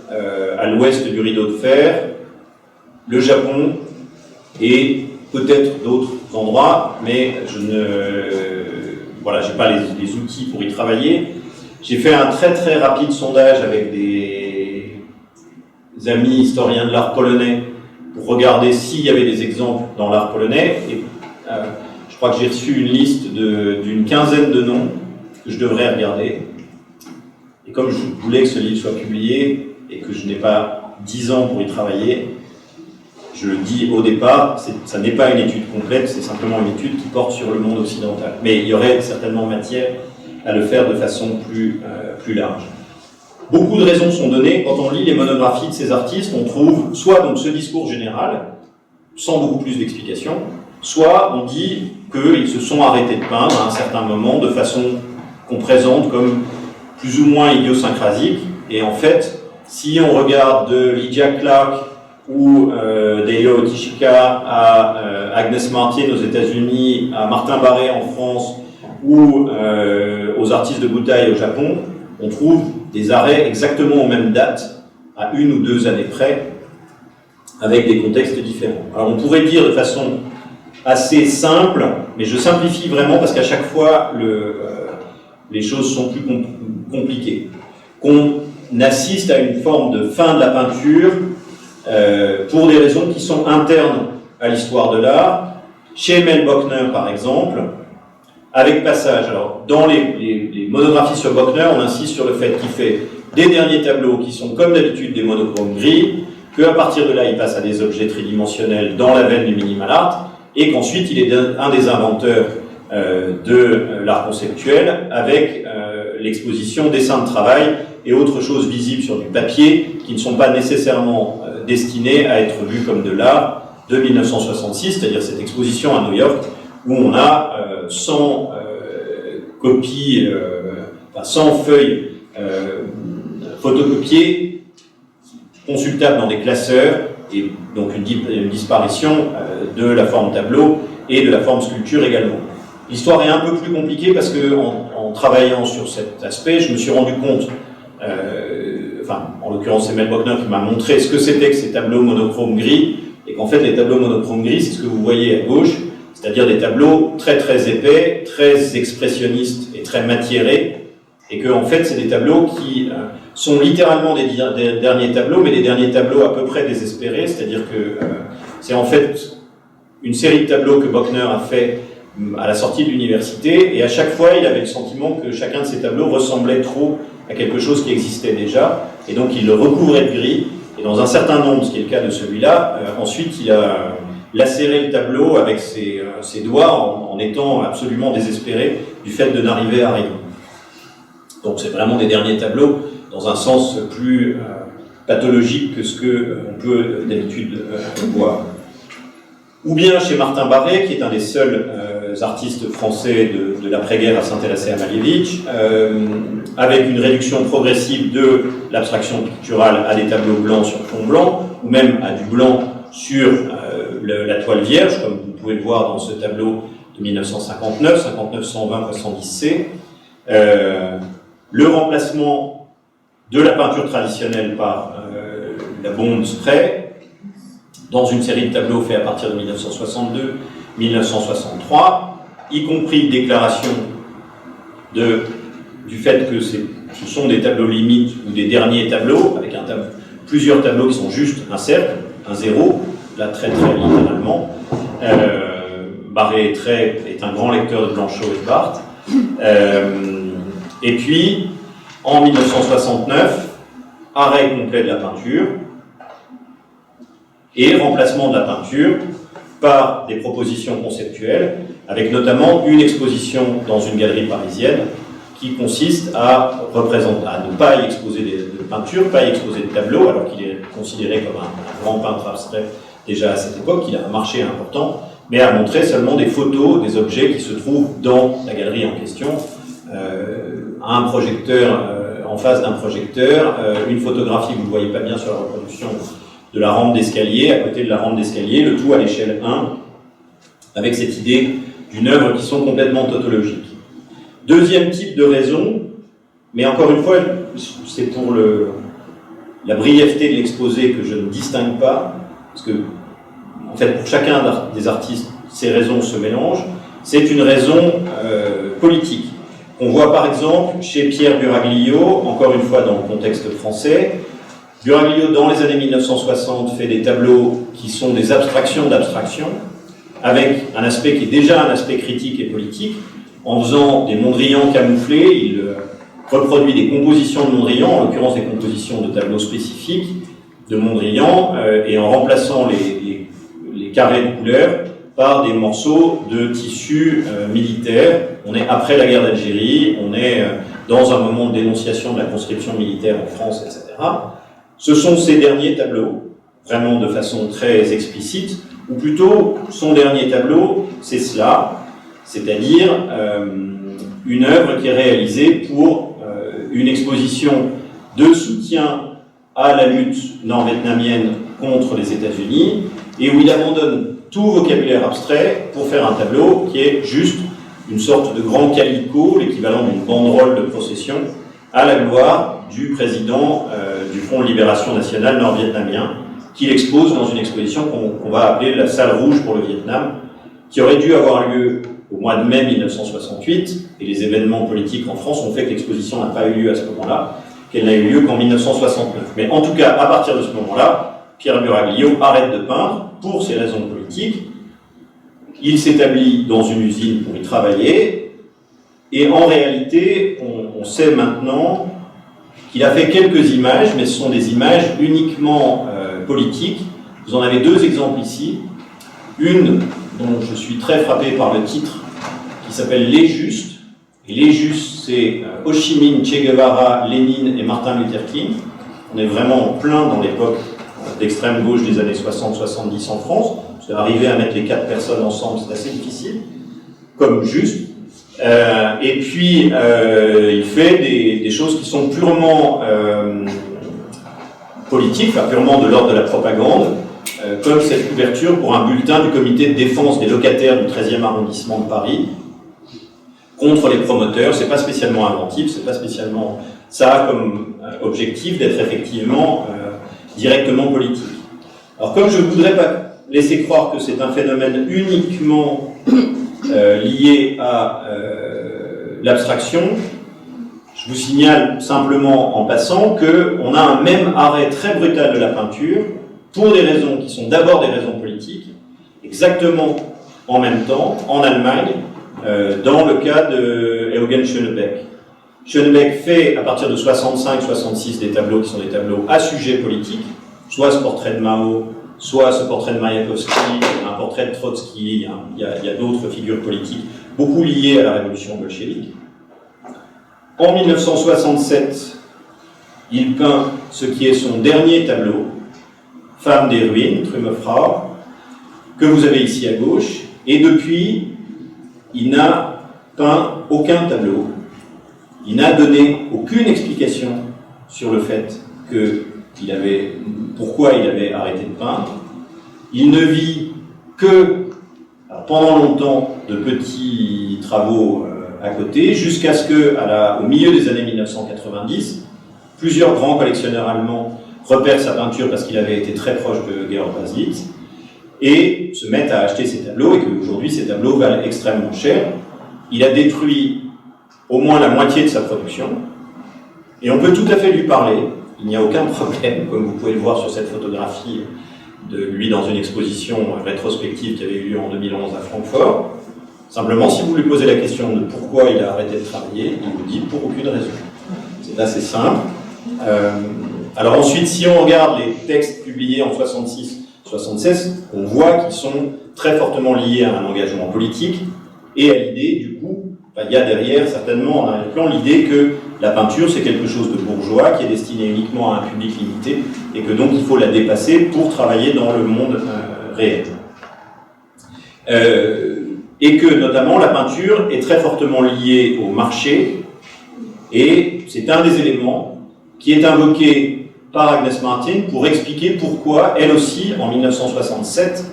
à l'ouest du rideau de fer, le Japon et peut-être d'autres endroits, mais je n'ai pas les outils pour y travailler. J'ai fait un très très rapide sondage avec des amis historiens de l'art polonais pour regarder s'il y avait des exemples dans l'art polonais. Et je crois que j'ai reçu une liste d'une quinzaine de noms que je devrais regarder. Et comme je voulais que ce livre soit publié et que je n'ai pas 10 ans pour y travailler, je le dis au départ, ça n'est pas une étude complète, c'est simplement une étude qui porte sur le monde occidental. Mais il y aurait certainement matière à le faire de façon plus large. Beaucoup de raisons sont données. Quand on lit les monographies de ces artistes, on trouve soit donc ce discours général, sans beaucoup plus d'explications, soit on dit qu'ils se sont arrêtés de peindre à un certain moment de façon qu'on présente comme plus ou moins idiosyncrasique. Et en fait, si on regarde de Lydia Clark ou d'Elio Tishika à Agnes Martin aux États-Unis, à Martin Barré en France ou aux artistes de Butaï au Japon, on trouve des arrêts exactement aux mêmes dates, à 1 ou 2 années près, avec des contextes différents. Alors on pourrait dire de façon assez simple, mais je simplifie vraiment parce qu'à chaque fois les choses sont plus compliquées, qu'on assiste à une forme de fin de la peinture pour des raisons qui sont internes à l'histoire de l'art. Chez Emil Bockner, par exemple, avec passage. Alors, dans les monographies sur Bockner, on insiste sur le fait qu'il fait des derniers tableaux qui sont, comme d'habitude, des monochromes gris, qu'à partir de là, il passe à des objets tridimensionnels dans la veine du minimal art, et qu'ensuite, il est un des inventeurs de l'art conceptuel, avec l'exposition dessins de travail et autres choses visibles sur du papier qui ne sont pas nécessairement destinées à être vues comme de l'art de 1966, c'est-à-dire cette exposition à New York où on a 100 copies, 100 feuilles photocopiées consultables dans des classeurs, et donc une disparition de la forme tableau et de la forme sculpture également. L'histoire est un peu plus compliquée parce que en travaillant sur cet aspect, je me suis rendu compte, en l'occurrence c'est Emil Bockner qui m'a montré ce que c'était que ces tableaux monochromes gris, et qu'en fait les tableaux monochromes gris, c'est ce que vous voyez à gauche, c'est-à-dire des tableaux très très épais, très expressionnistes et très matiérés, et que en fait c'est des tableaux qui sont littéralement des derniers tableaux, mais des derniers tableaux à peu près désespérés, c'est-à-dire que c'est en fait une série de tableaux que Bockner a fait à la sortie de l'université, et à chaque fois il avait le sentiment que chacun de ces tableaux ressemblait trop à quelque chose qui existait déjà, et donc il le recouvrait de gris, et dans un certain nombre, ce qui est le cas de celui-là, ensuite il a lacéré le tableau avec ses doigts en étant absolument désespéré du fait de n'arriver à rien. Donc c'est vraiment des derniers tableaux dans un sens plus pathologique que ce qu'on peut d'habitude voir. Ou bien chez Martin Barré, qui est un des seuls artistes français de l'après-guerre à s'intéresser à Malevich, avec une réduction progressive de l'abstraction picturale à des tableaux blancs sur fond blanc, ou même à du blanc sur la toile vierge, comme vous pouvez le voir dans ce tableau de 1959, 59-120-70C. Le remplacement de la peinture traditionnelle par la bombe spray, dans une série de tableaux faits à partir de 1962-1963, y compris déclaration du fait que ce sont des tableaux limites ou des derniers tableaux, avec plusieurs tableaux qui sont juste un cercle, un zéro, là très très littéralement. Barré est un grand lecteur de Blanchot et de Barthes. Et puis, en 1969, arrêt complet de la peinture, et remplacement de la peinture par des propositions conceptuelles, avec notamment une exposition dans une galerie parisienne qui consiste à ne pas y exposer de peinture, pas y exposer de tableaux, alors qu'il est considéré comme un grand peintre abstrait déjà à cette époque, il a un marché important, mais à montrer seulement des photos, des objets qui se trouvent dans la galerie en question, un projecteur en face d'un projecteur une photographie, vous ne voyez pas bien sur la reproduction, de la rampe d'escalier, à côté de la rampe d'escalier, le tout à l'échelle 1, avec cette idée d'une œuvre qui sont complètement tautologiques. Deuxième type de raison, mais encore une fois, c'est pour la brièveté de l'exposé que je ne distingue pas, parce que, en fait, pour chacun des artistes, ces raisons se mélangent. C'est une raison politique. On voit par exemple chez Pierre Buraglio, encore une fois dans le contexte français, Buraglio, dans les années 1960, fait des tableaux qui sont des abstractions d'abstractions, avec un aspect qui est déjà un aspect critique et politique. En faisant des Mondrian camouflés, il reproduit des compositions de Mondrian, en l'occurrence des compositions de tableaux spécifiques de Mondrian, et en remplaçant les carrés de couleurs par des morceaux de tissu militaire. On est après la guerre d'Algérie, on est dans un moment de dénonciation de la conscription militaire en France, etc. Ce sont ces derniers tableaux, vraiment de façon très explicite, ou plutôt son dernier tableau, c'est cela, c'est-à-dire une œuvre qui est réalisée pour une exposition de soutien à la lutte nord-vietnamienne contre les États-Unis, et où il abandonne tout vocabulaire abstrait pour faire un tableau qui est juste une sorte de grand calicot, l'équivalent d'une banderole de procession, à la gloire du président du Front de Libération Nationale nord-vietnamien, qu'il expose dans une exposition qu'on va appeler la Salle Rouge pour le Vietnam, qui aurait dû avoir lieu au mois de mai 1968, et les événements politiques en France ont fait que l'exposition n'a pas eu lieu à ce moment-là, qu'elle n'a eu lieu qu'en 1969. Mais en tout cas, à partir de ce moment-là, Pierre Buraglio arrête de peindre pour ces raisons politiques. Il s'établit dans une usine pour y travailler, et en réalité, on sait maintenant qu'il a fait quelques images, mais ce sont des images uniquement politiques. Vous en avez deux exemples ici. Une dont je suis très frappé par le titre, qui s'appelle Les Justes. Et Les Justes, c'est Ho Chi Minh, Che Guevara, Lénine et Martin Luther King. On est vraiment en plein dans l'époque d'extrême gauche des années 60-70 en France. Parce qu'arriver à mettre les quatre personnes ensemble, c'est assez difficile, comme juste. Et puis, il fait des choses qui sont purement politiques, enfin purement de l'ordre de la propagande, comme cette couverture pour un bulletin du comité de défense des locataires du 13e arrondissement de Paris, contre les promoteurs. C'est pas spécialement inventif, c'est pas spécialement... Ça a comme objectif d'être effectivement directement politique. Alors comme je ne voudrais pas laisser croire que c'est un phénomène uniquement lié à l'abstraction, je vous signale simplement en passant qu'on a un même arrêt très brutal de la peinture pour des raisons qui sont d'abord des raisons politiques, exactement en même temps, en Allemagne, dans le cas de Eugen Schönebeck. Schönebeck fait, à partir de 65-66, des tableaux qui sont des tableaux à sujet politique, soit ce portrait de Mao, soit ce portrait de Mayakovsky, un portrait de Trotsky, il y a d'autres figures politiques, beaucoup liées à la révolution bolchevique. En 1967, il peint ce qui est son dernier tableau, Femme des ruines, Trümmerfrau, que vous avez ici à gauche, et depuis, il n'a peint aucun tableau, il n'a donné aucune explication sur le fait pourquoi il avait arrêté de peindre. Il ne vit que, pendant longtemps, de petits travaux à côté, jusqu'à ce qu'au milieu des années 1990, plusieurs grands collectionneurs allemands repèrent sa peinture parce qu'il avait été très proche de Georg Baslitz, et se mettent à acheter ses tableaux, et qu'aujourd'hui ces tableaux valent extrêmement cher. Il a détruit au moins la moitié de sa production, et on peut tout à fait lui parler, il n'y a aucun problème, comme vous pouvez le voir sur cette photographie de lui dans une exposition rétrospective qui avait eu lieu en 2011 à Francfort. Simplement, si vous lui posez la question de pourquoi il a arrêté de travailler, il vous dit pour aucune raison. C'est assez simple. Alors ensuite, si on regarde les textes publiés en 66-76, on voit qu'ils sont très fortement liés à un engagement politique et à l'idée, du coup, il y a derrière certainement en arrière-plan l'idée que la peinture c'est quelque chose de bourgeois qui est destiné uniquement à un public limité et que donc il faut la dépasser pour travailler dans le monde réel. Et que notamment la peinture est très fortement liée au marché Et c'est un des éléments qui est invoqué par Agnes Martin pour expliquer pourquoi, elle aussi, en 1967,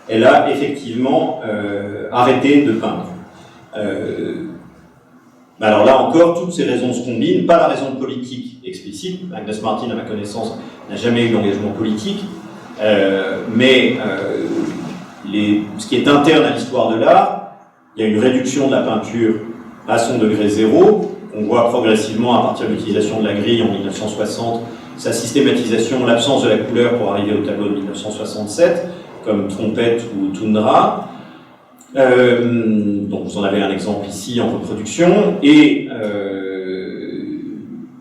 elle a effectivement arrêté de peindre. Alors là encore, toutes ces raisons se combinent, pas la raison politique explicite. Agnes Martin, à ma connaissance, n'a jamais eu d'engagement politique, mais ce qui est interne à l'histoire de l'art, il y a une réduction de la peinture à son degré zéro. On voit progressivement, à partir de l'utilisation de la grille en 1960, sa systématisation, l'absence de la couleur pour arriver au tableau de 1967, comme Trompette ou Toundra. Donc vous en avez un exemple ici en reproduction, et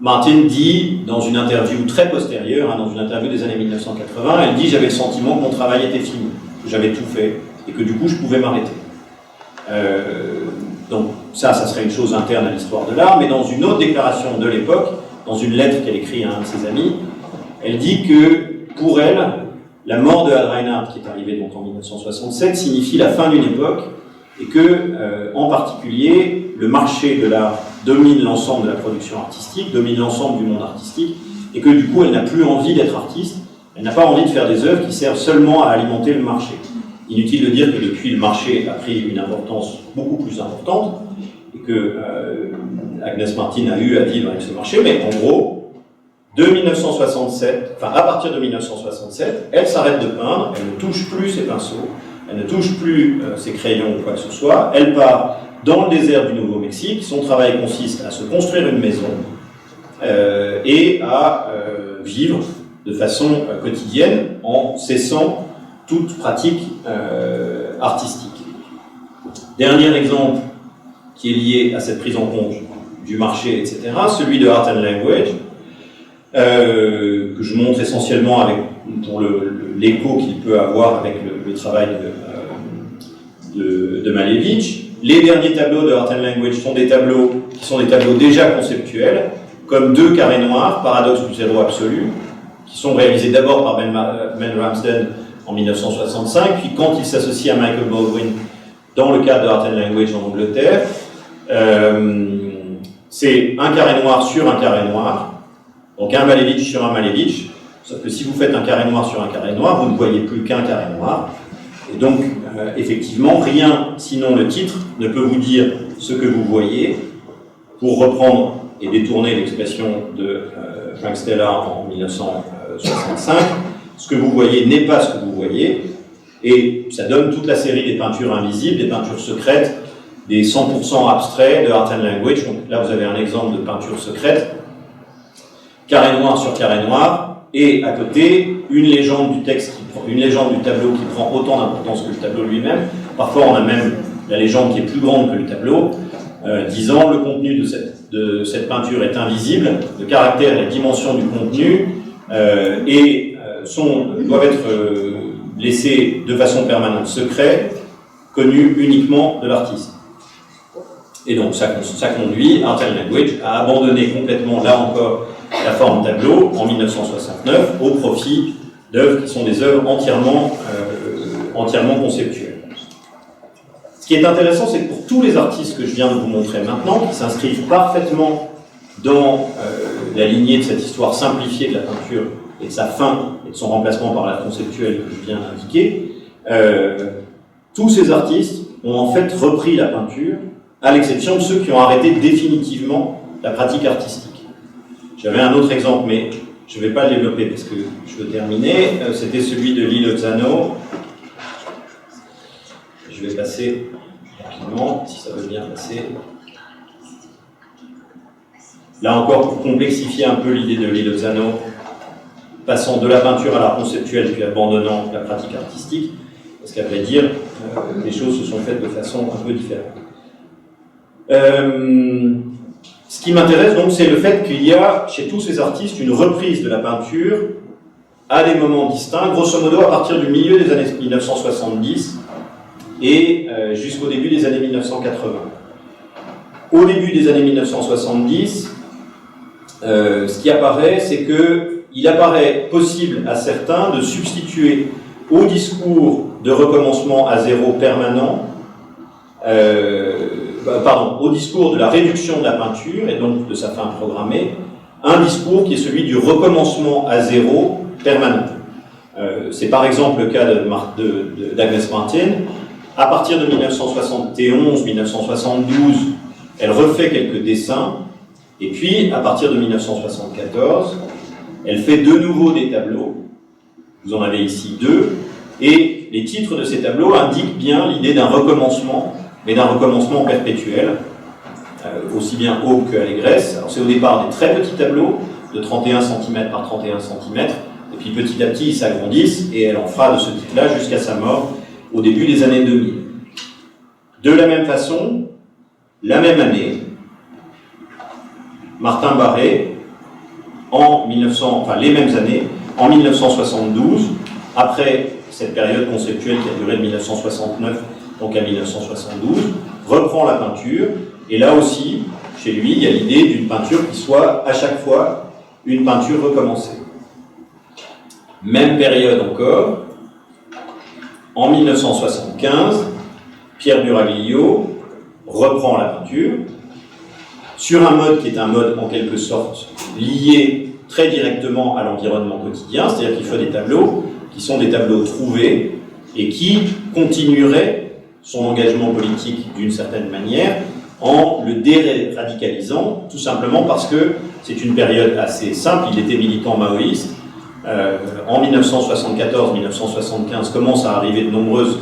Martin dit dans une interview très postérieure, dans une interview des années 1980, elle dit: j'avais le sentiment que mon travail était fini, que j'avais tout fait et que du coup je pouvais m'arrêter. Donc ça serait une chose interne à l'histoire de l'art, mais dans une autre déclaration de l'époque, dans une lettre qu'elle écrit à un de ses amis, elle dit que pour elle, la mort de Ad Reinhardt, qui est arrivée donc en 1967, signifie la fin d'une époque, et que, en particulier, le marché de l'art domine l'ensemble de la production artistique, domine l'ensemble du monde artistique, et que du coup, elle n'a plus envie d'être artiste, elle n'a pas envie de faire des œuvres qui servent seulement à alimenter le marché. Inutile de dire que depuis, le marché a pris une importance beaucoup plus importante, et que Agnes Martin a eu à vivre avec ce marché, mais en gros, de 1967, enfin à partir de 1967, elle s'arrête de peindre, elle ne touche plus ses pinceaux, elle ne touche plus ses crayons ou quoi que ce soit, elle part dans le désert du Nouveau-Mexique, son travail consiste à se construire une maison et à vivre de façon quotidienne en cessant toute pratique artistique. Dernier exemple qui est lié à cette prise en compte du marché, etc., celui de Art and Language, que je montre essentiellement pour l'écho qu'il peut avoir avec le travail de Malevich. Les derniers tableaux de Art and Language sont des tableaux qui sont des tableaux déjà conceptuels, comme deux carrés noirs, paradoxe du zéro absolu, qui sont réalisés d'abord par Ben Ramsden en 1965, puis quand il s'associe à Michael Baldwin dans le cadre de Art and Language en Angleterre, c'est un carré noir sur un carré noir. Donc un Malevich sur un Malevich, sauf que si vous faites un carré noir sur un carré noir, vous ne voyez plus qu'un carré noir. Et donc, effectivement, rien, sinon le titre, ne peut vous dire ce que vous voyez. Pour reprendre et détourner l'expression de Frank Stella en 1965, ce que vous voyez n'est pas ce que vous voyez. Et ça donne toute la série des peintures invisibles, des peintures secrètes, des 100% abstraits de Art and Language. Donc là, vous avez un exemple de peinture secrète. Carré noir sur carré noir, et à côté, une légende du texte, une légende du tableau qui prend autant d'importance que le tableau lui-même. Parfois, on a même la légende qui est plus grande que le tableau, disant le contenu de cette peinture est invisible, le caractère et la dimension du contenu doivent être laissés de façon permanente secrets, connus uniquement de l'artiste. Et donc, ça conduit Art and Language à abandonner complètement, là encore, la forme tableau en 1969 au profit d'œuvres qui sont des œuvres entièrement conceptuelles. Ce qui est intéressant, c'est que pour tous les artistes que je viens de vous montrer maintenant, qui s'inscrivent parfaitement dans la lignée de cette histoire simplifiée de la peinture et de sa fin et de son remplacement par l'art conceptuel que je viens d'indiquer, tous ces artistes ont en fait repris la peinture, à l'exception de ceux qui ont arrêté définitivement la pratique artistique. J'avais un autre exemple, mais je ne vais pas le développer parce que je veux terminer. C'était celui de Lee Lozano. Je vais passer rapidement, si ça veut bien passer. Là encore, pour complexifier un peu l'idée de Lee Lozano, passant de la peinture à l'art conceptuel, puis abandonnant la pratique artistique, parce qu'à vrai dire, les choses se sont faites de façon un peu différente. Ce qui m'intéresse donc, c'est le fait qu'il y a chez tous ces artistes une reprise de la peinture à des moments distincts, grosso modo à partir du milieu des années 1970 et jusqu'au début des années 1980. Au début des années 1970, ce qui apparaît, c'est qu'il apparaît possible à certains de substituer au discours de recommencement à zéro permanent au discours de la réduction de la peinture et donc de sa fin programmée, un discours qui est celui du recommencement à zéro permanent. C'est par exemple le cas d'Agnes Martin. À partir de 1971-1972, elle refait quelques dessins, et puis à partir de 1974, elle fait de nouveau des tableaux. Vous en avez ici deux, et les titres de ces tableaux indiquent bien l'idée d'un recommencement, mais d'un recommencement perpétuel, aussi bien haut qu'allégresse. Alors c'est au départ des très petits tableaux, de 31 cm par 31 cm, et puis petit à petit ils s'agrandissent, et elle en fera de ce type-là jusqu'à sa mort au début des années 2000. De la même façon, la même année, Martin Barré, les mêmes années, en 1972, après cette période conceptuelle qui a duré de 1969 donc à 1972, reprend la peinture, et là aussi, chez lui, il y a l'idée d'une peinture qui soit à chaque fois une peinture recommencée. Même période encore, en 1975, Pierre Duraglio reprend la peinture sur un mode qui est un mode en quelque sorte lié très directement à l'environnement quotidien, c'est-à-dire qu'il fait des tableaux qui sont des tableaux trouvés et qui continueraient son engagement politique d'une certaine manière en le déradicalisant, tout simplement parce que c'est une période assez simple. Il était militant maoïste. En 1974-1975 commencent à arriver de nombreuses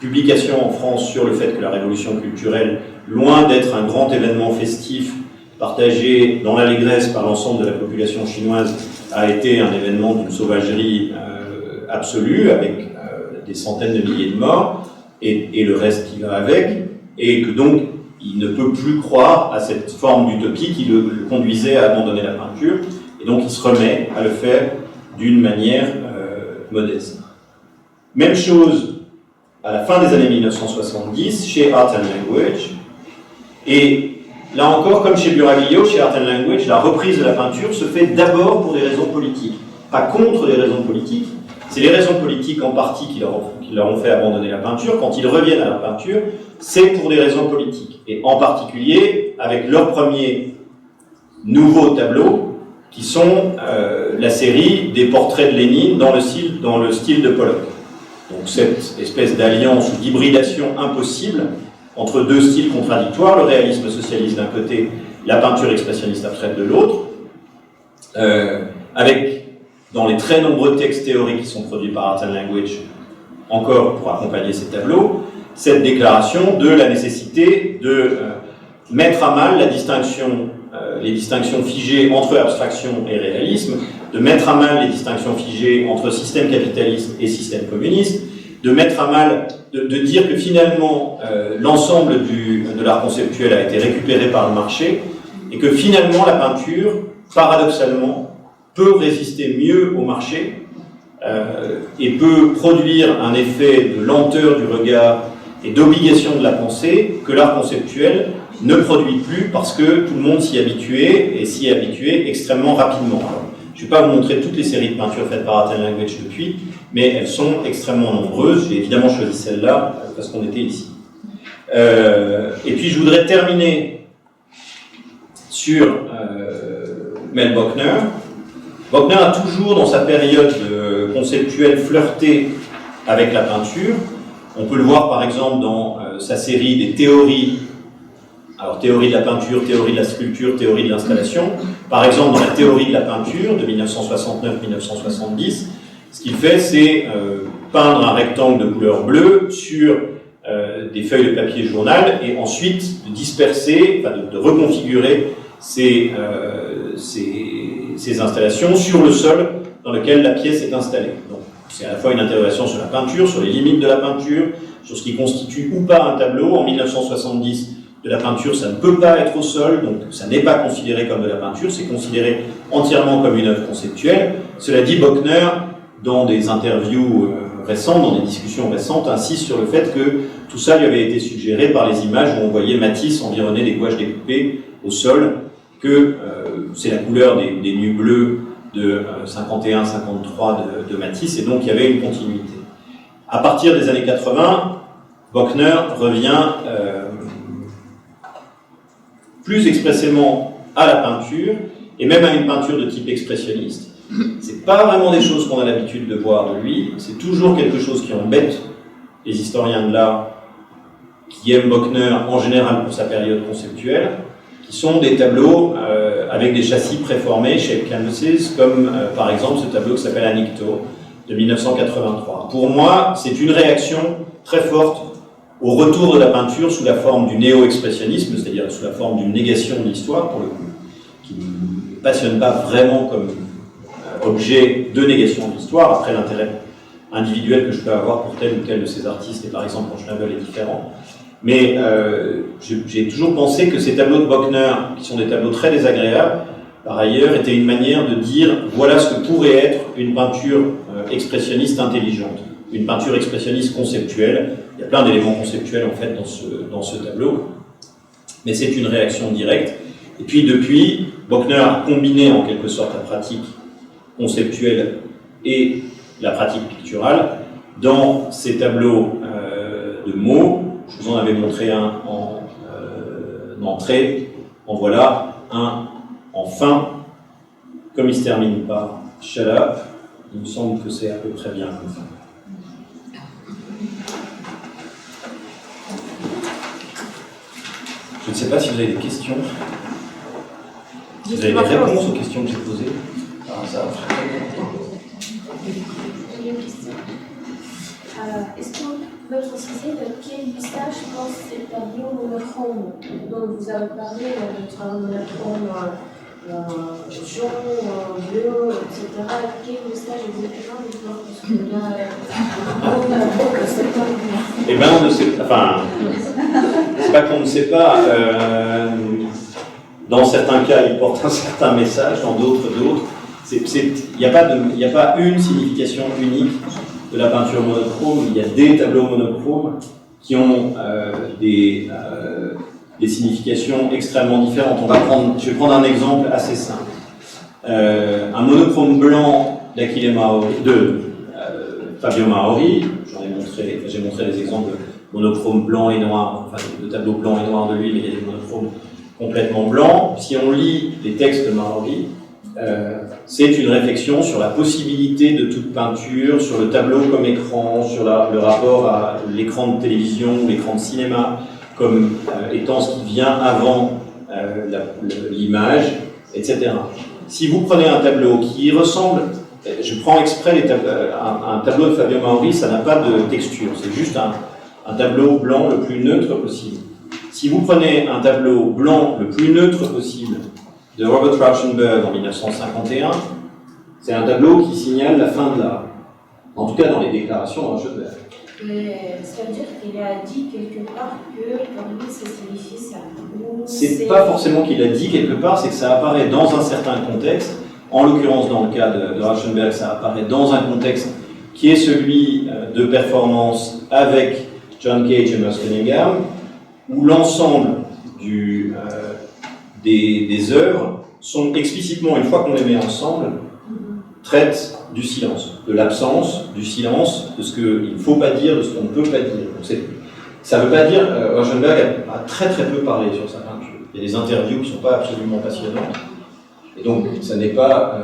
publications en France sur le fait que la révolution culturelle, loin d'être un grand événement festif partagé dans l'allégresse par l'ensemble de la population chinoise, a été un événement d'une sauvagerie absolue, avec des centaines de milliers de morts, et le reste qui va avec, et que donc il ne peut plus croire à cette forme d'utopie qui le conduisait à abandonner la peinture, et donc il se remet à le faire d'une manière modeste. Même chose à la fin des années 1970 chez Art and Language, et là encore, comme chez Duraglio, chez Art and Language, la reprise de la peinture se fait d'abord pour des raisons politiques, pas contre des raisons politiques. C'est les raisons politiques en partie qui leur ont fait abandonner la peinture. Quand ils reviennent à la peinture, c'est pour des raisons politiques, et en particulier avec leur premier nouveau tableau, qui sont la série des portraits de Lénine dans le style de Pollock. Donc cette espèce d'alliance ou d'hybridation impossible entre deux styles contradictoires, le réalisme socialiste d'un côté, la peinture expressionniste abstraite de l'autre, avec, dans les très nombreux textes théoriques qui sont produits par Art and Language, encore pour accompagner ces tableaux, cette déclaration de la nécessité de mettre à mal les distinctions figées entre abstraction et réalisme, de mettre à mal les distinctions figées entre système capitaliste et système communiste, de mettre à mal, de dire que finalement l'ensemble de l'art conceptuel a été récupéré par le marché, et que finalement la peinture, paradoxalement, peut résister mieux au marché et peut produire un effet de lenteur du regard et d'obligation de la pensée que l'art conceptuel ne produit plus, parce que tout le monde s'y habituait, et s'y est habitué extrêmement rapidement. Alors, je ne vais pas vous montrer toutes les séries de peintures faites par Art and Language depuis, mais elles sont extrêmement nombreuses. J'ai évidemment choisi celle-là parce qu'on était ici. Et puis je voudrais terminer sur Mel Bochner. Bochner a toujours, dans sa période conceptuelle, flirté avec la peinture. On peut le voir par exemple dans sa série des théories. Alors, théorie de la peinture, théorie de la sculpture, théorie de l'installation. Par exemple, dans la théorie de la peinture de 1969-1970, ce qu'il fait, c'est peindre un rectangle de couleur bleue sur des feuilles de papier journal, et ensuite de disperser, enfin de reconfigurer ces installations sur le sol dans lequel la pièce est installée. Donc, c'est à la fois une interrogation sur la peinture, sur les limites de la peinture, sur ce qui constitue ou pas un tableau. En 1970, de la peinture, ça ne peut pas être au sol, donc ça n'est pas considéré comme de la peinture, c'est considéré entièrement comme une œuvre conceptuelle. Cela dit, Bochner, dans des interviews récentes, dans des discussions récentes, insiste sur le fait que tout ça lui avait été suggéré par les images où on voyait Matisse environné des gouaches découpées au sol, que c'est la couleur des nus bleus de 51-53 de Matisse, et donc il y avait une continuité. À partir des années 80, Bochner revient plus expressément à la peinture, et même à une peinture de type expressionniste. C'est pas vraiment des choses qu'on a l'habitude de voir de lui, c'est toujours quelque chose qui embête les historiens de l'art qui aiment Bockner en général pour sa période conceptuelle, qui sont des tableaux avec des châssis préformés, shape canvases, comme par exemple ce tableau qui s'appelle Anicto de 1983. Pour moi, c'est une réaction très forte au retour de la peinture sous la forme du néo-expressionnisme, c'est-à-dire sous la forme d'une négation de l'histoire, pour le coup, qui ne me passionne pas vraiment comme objet de négation de l'histoire, après l'intérêt individuel que je peux avoir pour tel ou tel de ces artistes, et par exemple pour Schnabel est différent. Mais j'ai toujours pensé que ces tableaux de Bockner, qui sont des tableaux très désagréables, par ailleurs, étaient une manière de dire voilà ce que pourrait être une peinture expressionniste intelligente, une peinture expressionniste conceptuelle. Il y a plein d'éléments conceptuels en fait dans ce tableau, mais c'est une réaction directe. Et puis depuis, Bockner a combiné en quelque sorte la pratique conceptuelle et la pratique picturale dans ces tableaux de mots. Je vous en avais montré un en entrée, en voilà un en fin, comme il se termine par shut up, il me semble que c'est à peu près bien comme ça. Je ne sais pas si vous avez des questions. Vous avez des réponses aux questions que j'ai posées par hasard. J'ai une question. Est-ce que vous pouvez préciser de quel visage pense ces tableaux monochromes dont vous avez parlé, d'être un monochrome jaune, bleu, etc. Quel visage exactement? Parce que là, on a beaucoup de cette. Eh bien, on ne sait pas. Enfin, c'est pas qu'on ne sait pas. Dans certains cas, il porte un certain message, dans d'autres. Il n'y a pas une signification unique de la peinture monochrome. Il y a des tableaux monochromes qui ont des significations extrêmement différentes. Je vais prendre un exemple assez simple. Un monochrome blanc d'Achille Maori, de Fabio Maori, j'ai montré des exemples de monochrome blanc et noir, enfin de tableaux blancs et noirs de lui, mais il y a des monochromes complètement blancs. Si on lit les textes de Maori, c'est une réflexion sur la possibilité de toute peinture, sur le tableau comme écran, sur le rapport à l'écran de télévision ou l'écran de cinéma comme étant ce qui vient avant l'image, etc. Si vous prenez un tableau qui ressemble, je prends exprès un tableau de Fabio Maori, ça n'a pas de texture, c'est juste un tableau blanc le plus neutre possible. Si vous prenez un tableau blanc le plus neutre possible de Robert Rauschenberg en 1951, c'est un tableau qui signale la fin de l'art. En tout cas dans les déclarations de Rauschenberg. Mais ça veut dire qu'il a dit quelque part que pour lui ça signifie ça. C'est pas forcément qu'il a dit quelque part, c'est que ça apparaît dans un certain contexte. En l'occurrence, dans le cas de Rauschenberg, ça apparaît dans un contexte qui est celui de performance avec John Cage et Merce Cunningham, où l'ensemble des œuvres sont explicitement, une fois qu'on les met ensemble, traitent du silence, de l'absence, du silence, de ce qu'il ne faut pas dire, de ce qu'on ne peut pas dire. Donc ça ne veut pas dire, Rauschenberg a très très peu parlé sur sa peinture. Il y a des interviews qui ne sont pas absolument passionnantes. Et donc, ça n'est pas...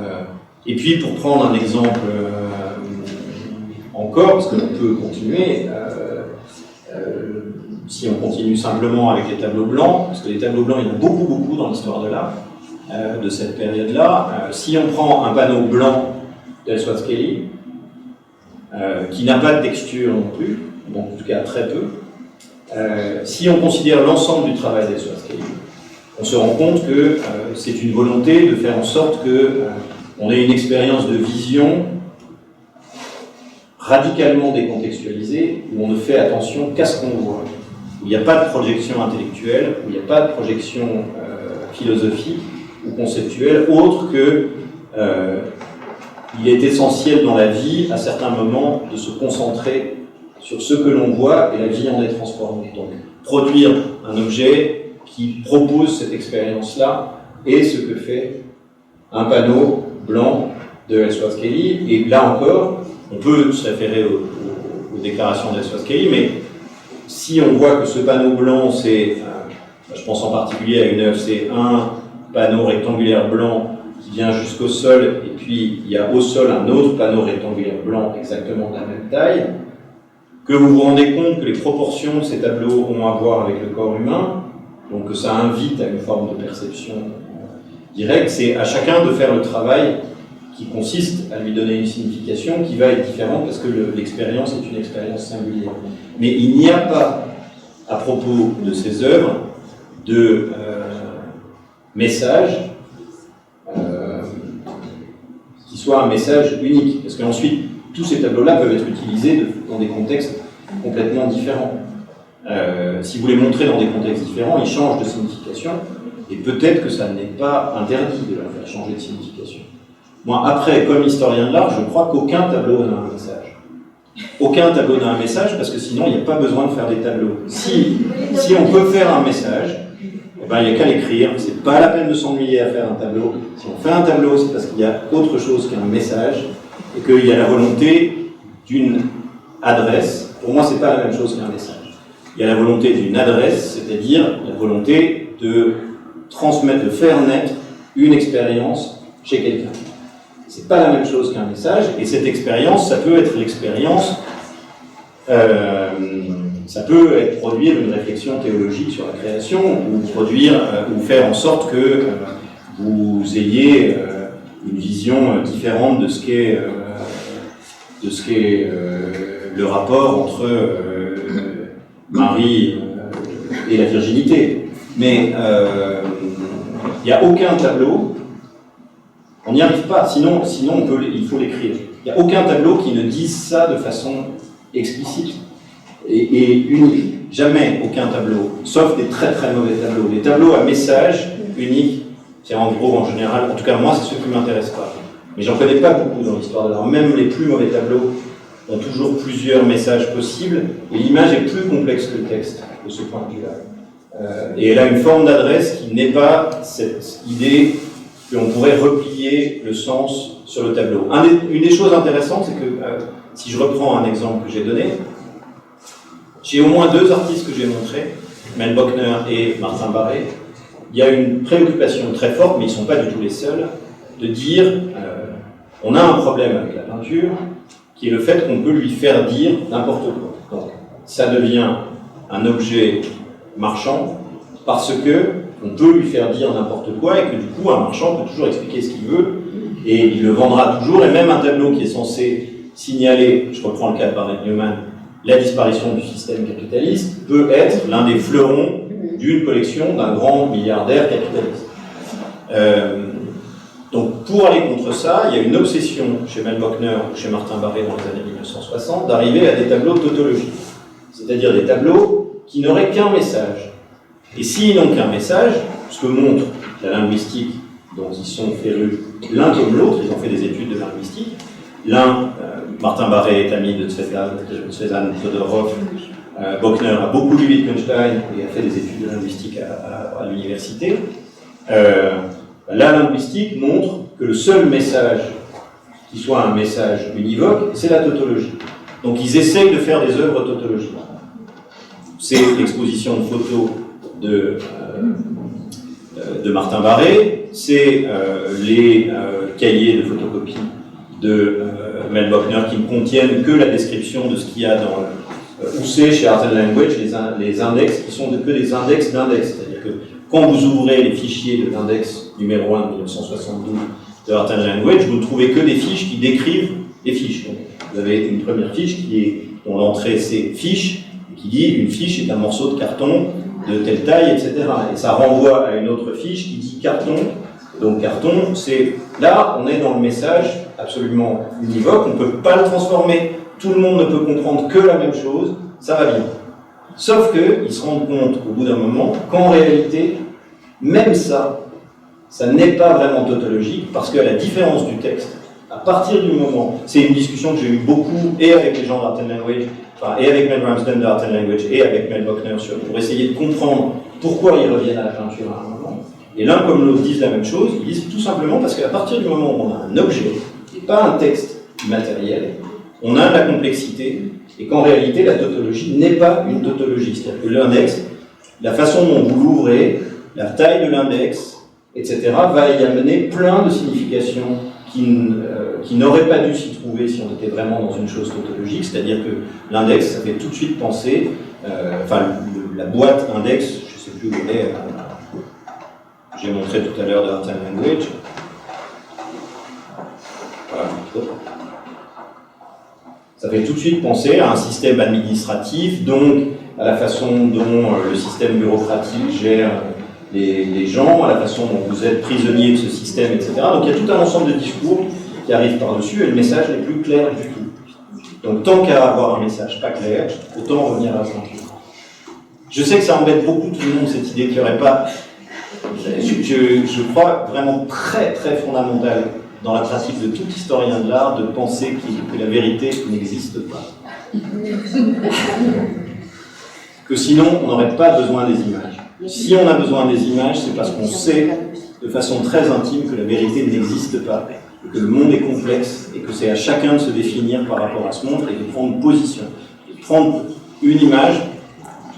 Et puis, pour prendre un exemple encore, parce qu'on peut continuer, si on continue simplement avec les tableaux blancs, parce que les tableaux blancs, il y en a beaucoup dans l'histoire de l'art, de cette période-là. Si on prend un panneau blanc d'Ellsworth Kelly, qui n'a pas de texture non plus, donc en tout cas très peu, si on considère l'ensemble du travail d'Ellsworth Kelly, on se rend compte que c'est une volonté de faire en sorte qu'on ait une expérience de vision radicalement décontextualisée, où on ne fait attention qu'à ce qu'on voit, où il n'y a pas de projection intellectuelle, où il n'y a pas de projection philosophique ou conceptuelle, autre que il est essentiel dans la vie, à certains moments, de se concentrer sur ce que l'on voit, et la vie en est transformée. Donc, produire un objet qui propose cette expérience-là, et ce que fait un panneau blanc de Ellsworth Kelly. Et là encore, on peut se référer aux déclarations d'Ellsworth Kelly, mais si on voit que ce panneau blanc, c'est Je pense en particulier à une œuvre, c'est un panneau rectangulaire blanc qui vient jusqu'au sol, et puis il y a au sol un autre panneau rectangulaire blanc exactement de la même taille, que vous vous rendez compte que les proportions de ces tableaux ont à voir avec le corps humain, donc que ça invite à une forme de perception directe, c'est à chacun de faire le travail qui consiste à lui donner une signification qui va être différente parce que l'expérience est une expérience singulière. Mais il n'y a pas, à propos de ces œuvres, de message qui soit un message unique. Parce qu'ensuite, tous ces tableaux-là peuvent être utilisés dans des contextes complètement différents. Si vous les montrez dans des contextes différents, ils changent de signification, et peut-être que ça n'est pas interdit de leur faire changer de signification. Moi, après, comme historien de l'art, je crois qu'aucun tableau n'a un message. Aucun tableau n'a un message, parce que sinon, il n'y a pas besoin de faire des tableaux. Si on peut faire un message, eh ben, il n'y a qu'à l'écrire, c'est pas la peine de s'ennuyer à faire un tableau. Si on fait un tableau, c'est parce qu'il y a autre chose qu'un message, et qu'il y a la volonté d'une adresse. Pour moi, c'est pas la même chose qu'un message. Il y a la volonté d'une adresse, c'est-à-dire la volonté de transmettre, de faire naître une expérience chez quelqu'un. C'est pas la même chose qu'un message, et cette expérience, ça peut être l'expérience, ça peut être produire une réflexion théologique sur la création, ou faire en sorte que vous ayez une vision différente de ce qu'est le rapport entre Marie et la virginité. Mais il n'y a aucun tableau, on n'y arrive pas, sinon il faut l'écrire. Il n'y a aucun tableau qui ne dise ça de façon explicite et unique. Jamais aucun tableau, sauf des très très mauvais tableaux. Les tableaux à message unique, c'est en gros en général, en tout cas moi c'est ceux qui ne m'intéressent pas. Mais j'en connais pas beaucoup dans l'histoire de l'art. Même les plus mauvais tableaux ont toujours plusieurs messages possibles, et l'image est plus complexe que le texte, de ce point de vue-là. Et elle a une forme d'adresse qui n'est pas cette idée qu'on pourrait replier le sens sur le tableau. Une des choses intéressantes, c'est que, si je reprends un exemple que j'ai donné, j'ai au moins deux artistes que j'ai montrés, Mel Bochner et Martin Barré. Il y a une préoccupation très forte, mais ils ne sont pas du tout les seuls, de dire on a un problème avec la peinture, qui est le fait qu'on peut lui faire dire n'importe quoi. Donc, ça devient un objet marchand parce que on peut lui faire dire n'importe quoi, et que du coup un marchand peut toujours expliquer ce qu'il veut et il le vendra toujours. Et même un tableau qui est censé signaler, je reprends le cas de Barnett Newman, la disparition du système capitaliste, peut être l'un des fleurons d'une collection d'un grand milliardaire capitaliste. Donc pour aller contre ça, il y a une obsession chez Mel Bochner ou chez Martin Barré dans les années 1960 d'arriver à des tableaux tautologiques, c'est-à-dire des tableaux qui n'auraient qu'un message. Et s'ils n'ont qu'un message, ce que montre la linguistique dont ils sont férus l'un comme l'autre, ils ont fait des études de linguistique. L'un, Martin Barré est ami de Cezanne Todorov. Bochner a beaucoup lu Wittgenstein et a fait des études de linguistique à l'université. La linguistique montre que le seul message qui soit un message univoque, c'est la tautologie. Donc ils essayent de faire des œuvres tautologiques. C'est l'exposition de photos de Martin Barré, c'est les cahiers de photocopie de Mel Bochner qui ne contiennent que la description de ce qu'il y a dans où c'est chez Art and Language les index qui sont que des index d'index, c'est-à-dire que quand vous ouvrez les fichiers de l'index numéro 1 de 1972 de Art and Language, vous ne trouvez que des fiches qui décrivent les fiches. Donc, vous avez une première fiche dont l'entrée c'est fiche, qui dit une fiche est un morceau de carton de telle taille, etc. Et ça renvoie à une autre fiche qui dit carton. Donc carton, c'est là, on est dans le message absolument univoque, on ne peut pas le transformer. Tout le monde ne peut comprendre que la même chose, ça va bien. Sauf qu'ils se rendent compte au bout d'un moment qu'en réalité, même ça n'est pas vraiment tautologique, parce qu'à la différence du texte, à partir du moment, c'est une discussion que j'ai eue beaucoup, et avec les gens d'Art and Language, et avec Mel Ramsden d'Art and Language, et avec Mel Bochner, pour essayer de comprendre pourquoi ils reviennent à la peinture à un moment. Et l'un comme l'autre disent la même chose, ils disent tout simplement parce qu'à partir du moment où on a un objet, et pas un texte matériel, on a de la complexité, et qu'en réalité, la tautologie n'est pas une tautologie. C'est-à-dire que l'index la façon dont vous l'ouvrez, la taille de l'index, etc., va y amener plein de significations qui n'auraient pas dû s'y trouver si on était vraiment dans une chose tautologique, c'est-à-dire que l'index, ça fait tout de suite penser, la boîte index, je ne sais plus où elle est, j'ai montré tout à l'heure de Art and Language. Voilà. Ça fait tout de suite penser à un système administratif, donc à la façon dont le système bureaucratique gère les gens, à la façon dont vous êtes prisonnier de ce système, etc. Donc il y a tout un ensemble de discours qui arrivent par-dessus et le message n'est plus clair du tout. Donc tant qu'à avoir un message pas clair, autant revenir à la ceinture. Je sais que ça embête beaucoup tout le monde, cette idée qu'il n'y aurait pas... Je crois vraiment très très fondamental dans la pratique de tout historien de l'art de penser que la vérité n'existe pas. Que sinon on n'aurait pas besoin des images. Si on a besoin des images, c'est parce qu'on sait de façon très intime que la vérité n'existe pas, et que le monde est complexe, et que c'est à chacun de se définir par rapport à ce monde et de prendre position. Et de prendre une image.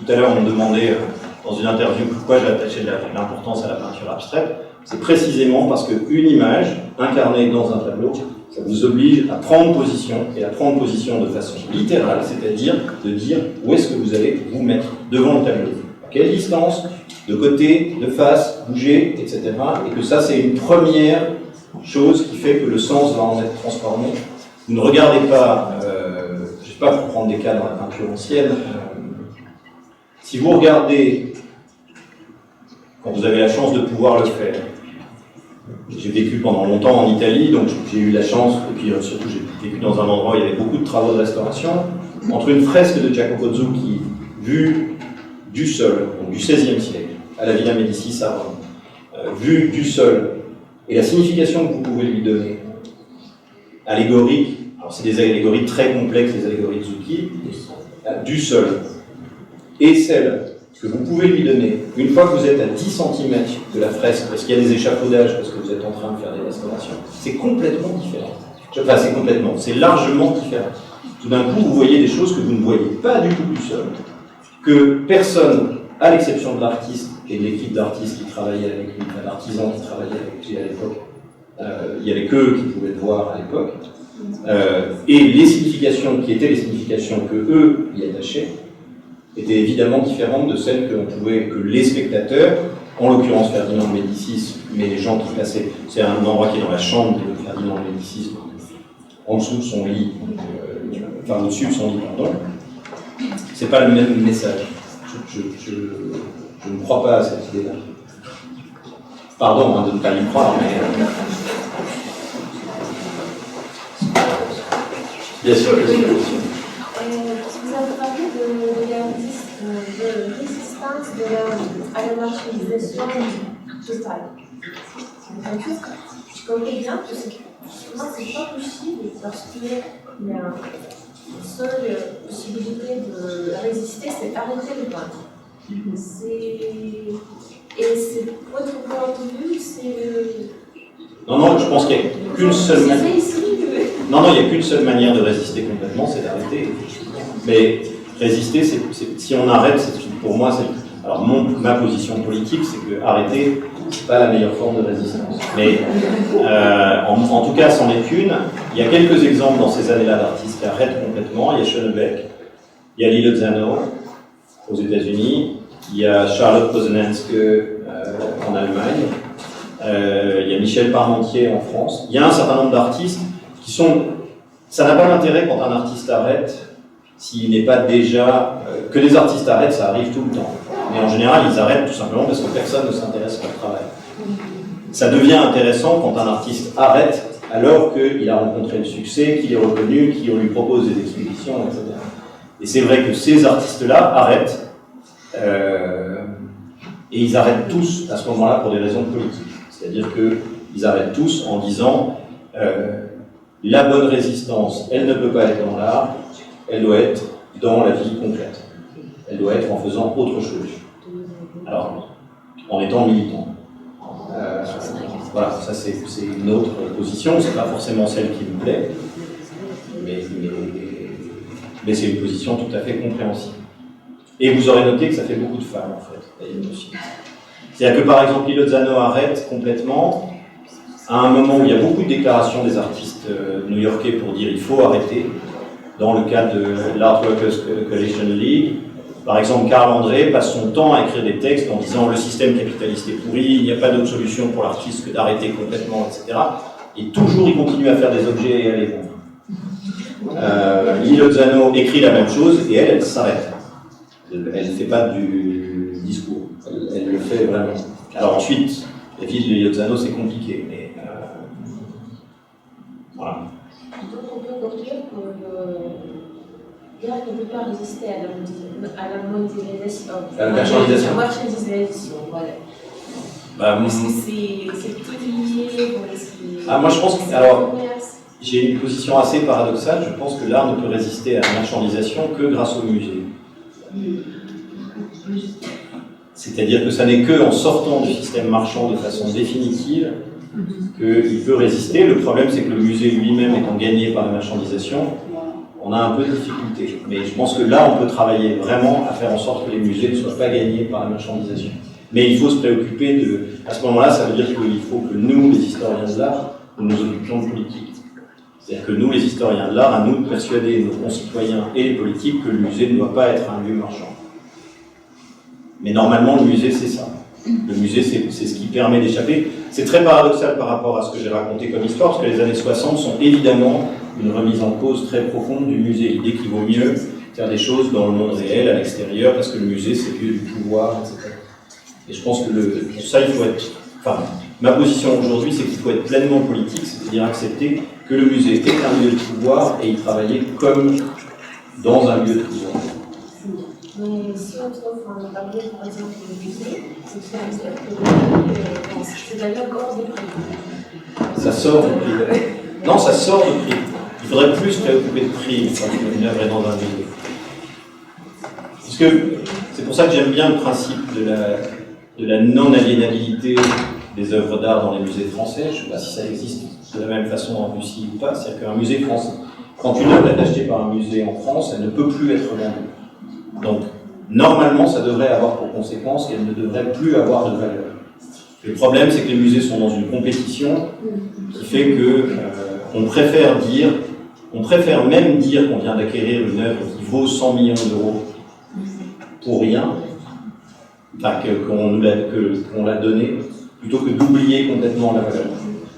Tout à l'heure on me demandait dans une interview pourquoi j'ai attaché de l'importance à la peinture abstraite. C'est précisément parce qu'une image incarnée dans un tableau, ça vous oblige à prendre position, et à prendre position de façon littérale, c'est-à-dire de dire où est-ce que vous allez vous mettre devant le tableau. À quelle distance, de côté, de face, bouger, etc. Et que ça, c'est une première chose qui fait que le sens va en être transformé. Vous ne regardez pas, je ne sais pas, pour prendre des cas dans la peinture ancienne, si vous regardez, quand vous avez la chance de pouvoir le faire, j'ai vécu pendant longtemps en Italie, donc j'ai eu la chance, et puis surtout j'ai vécu dans un endroit où il y avait beaucoup de travaux de restauration, entre une fresque de Jacopo Zucchi vue du sol, donc du XVIe siècle, à la Villa Médicis à Rome, vue du sol, et la signification que vous pouvez lui donner, allégorique, alors c'est des allégories très complexes, les allégories de Zucchi, du sol, et celle que vous pouvez lui donner, une fois que vous êtes à 10 cm de la fresque, parce qu'il y a des échafaudages, parce que vous êtes en train de faire des restaurations, c'est complètement différent. Enfin, c'est largement différent. Tout d'un coup, vous voyez des choses que vous ne voyez pas du tout du sol, que personne, à l'exception de l'artiste et de l'équipe d'artistes qui travaillaient avec lui, enfin, d'artisans qui travaillaient avec lui à l'époque, il n'y avait qu'eux qui pouvaient le voir à l'époque, et les significations qui étaient les significations que eux y attachaient, étaient évidemment différentes de celles que les spectateurs, en l'occurrence Ferdinand de Médicis, mais les gens qui passaient, c'est un endroit qui est dans la chambre de Ferdinand de Médicis, en dessous de son lit, enfin au-dessus de son lit, pardon, c'est pas le même message. Je ne crois pas à cette idée-là. Pardon de ne pas y croire, mais... Bien sûr, bien sûr. Vous avez parlé de résistance à la marchandisation totale. Je comprends bien que moi, c'est pas possible parce qu'il y a une seule possibilité de résister, c'est arrêter le peindre. Et c'est votre point de vue, c'est... Non, je pense qu'il n'y a qu'une seule manière. Non, il n'y a qu'une seule manière de résister complètement, c'est d'arrêter. Mais résister, si on arrête, pour moi, alors ma position politique, c'est que arrêter, c'est pas la meilleure forme de résistance. Mais en tout cas, c'en est une. Il y a quelques exemples dans ces années-là d'artistes qui arrêtent complètement. Il y a Schönebeck, il y a Lilo Zano aux États-Unis, il y a Charlotte Posenenske en Allemagne. Il y a Michel Parmentier en France. Il y a un certain nombre d'artistes qui sont... Ça n'a pas d'intérêt quand un artiste arrête, s'il n'est pas déjà... que les artistes arrêtent, ça arrive tout le temps. Mais en général, ils arrêtent tout simplement parce que personne ne s'intéresse à leur travail. Ça devient intéressant quand un artiste arrête alors qu'il a rencontré le succès, qu'il est reconnu, qu'on lui propose des expositions, etc. Et c'est vrai que ces artistes-là arrêtent, et ils arrêtent tous à ce moment-là pour des raisons politiques. C'est-à-dire qu'ils arrêtent tous en disant la bonne résistance, elle ne peut pas être dans l'art, elle doit être dans la vie concrète. Elle doit être en faisant autre chose. Alors, en étant militant. Voilà, ça c'est une autre position, c'est pas forcément celle qui me plaît, mais c'est une position tout à fait compréhensible. Et vous aurez noté que ça fait beaucoup de femmes, en fait. C'est-à-dire que, par exemple, Lilo Zano arrête complètement à un moment où il y a beaucoup de déclarations des artistes new-yorkais pour dire il faut arrêter. Dans le cas de l'Art Workers Coalition League, par exemple, Karl André passe son temps à écrire des textes en disant le système capitaliste est pourri, il n'y a pas d'autre solution pour l'artiste que d'arrêter complètement, etc. Et toujours il continue à faire des objets et à les vendre. Lilo Zano écrit la même chose et elle s'arrête. Elle ne fait pas du discours, elle le fait vraiment. Alors ensuite, la vie de Lilo Zano c'est compliqué, mais voilà. Donc on peut conclure l'art ne peut pas résister à la mondialisation. La marchandisation. La marchandisation, voilà. Est-ce que c'est tout lié ou est-ce que... Moi je pense que... Alors, j'ai une position assez paradoxale. Je pense que l'art ne peut résister à la marchandisation que grâce au musée. C'est-à-dire que ça n'est qu'en sortant du système marchand de façon définitive qu'il peut résister. Le problème, c'est que le musée lui-même étant gagné par la marchandisation, on a un peu de difficulté. Mais je pense que là, on peut travailler vraiment à faire en sorte que les musées ne soient pas gagnés par la marchandisation. Mais il faut se préoccuper de... À ce moment-là, ça veut dire qu'il faut que nous, les historiens de l'art, nous nous occupions de politique. C'est-à-dire que nous, les historiens de l'art, à nous de persuader nos concitoyens et les politiques que le musée ne doit pas être un lieu marchand. Mais normalement, le musée, c'est ça. Le musée, c'est ce qui permet d'échapper. C'est très paradoxal par rapport à ce que j'ai raconté comme histoire, parce que les années 60 sont évidemment une remise en cause très profonde du musée. L'idée qu'il vaut mieux faire des choses dans le monde réel, à l'extérieur, parce que le musée, c'est le lieu du pouvoir, etc. Et je pense que ça, il faut être... Enfin, ma position aujourd'hui, c'est qu'il faut être pleinement politique, c'est-à-dire accepter que le musée est un lieu de pouvoir et y travailler comme dans un lieu de pouvoir. Mais si on trouve un tableau, par exemple, du musée, c'est un dire que c'est d'ailleurs hors des prix. Ça sort de prix. Non, ça sort de prix. Il faudrait plus se préoccuper de prix quand une œuvre est dans un musée. Parce que c'est pour ça que j'aime bien le principe de la non-aliénabilité des œuvres d'art dans les musées français. Je ne sais pas si ça existe de la même façon en Russie ou pas. C'est-à-dire qu'un musée français, quand une œuvre est achetée par un musée en France, elle ne peut plus être vendue. Donc, normalement, ça devrait avoir pour conséquence qu'elle ne devrait plus avoir de valeur. Le problème, c'est que les musées sont dans une compétition qui fait que on préfère même dire qu'on vient d'acquérir une œuvre qui vaut 100 millions d'euros pour rien, enfin, qu'on l'a donnée, plutôt que d'oublier complètement la valeur.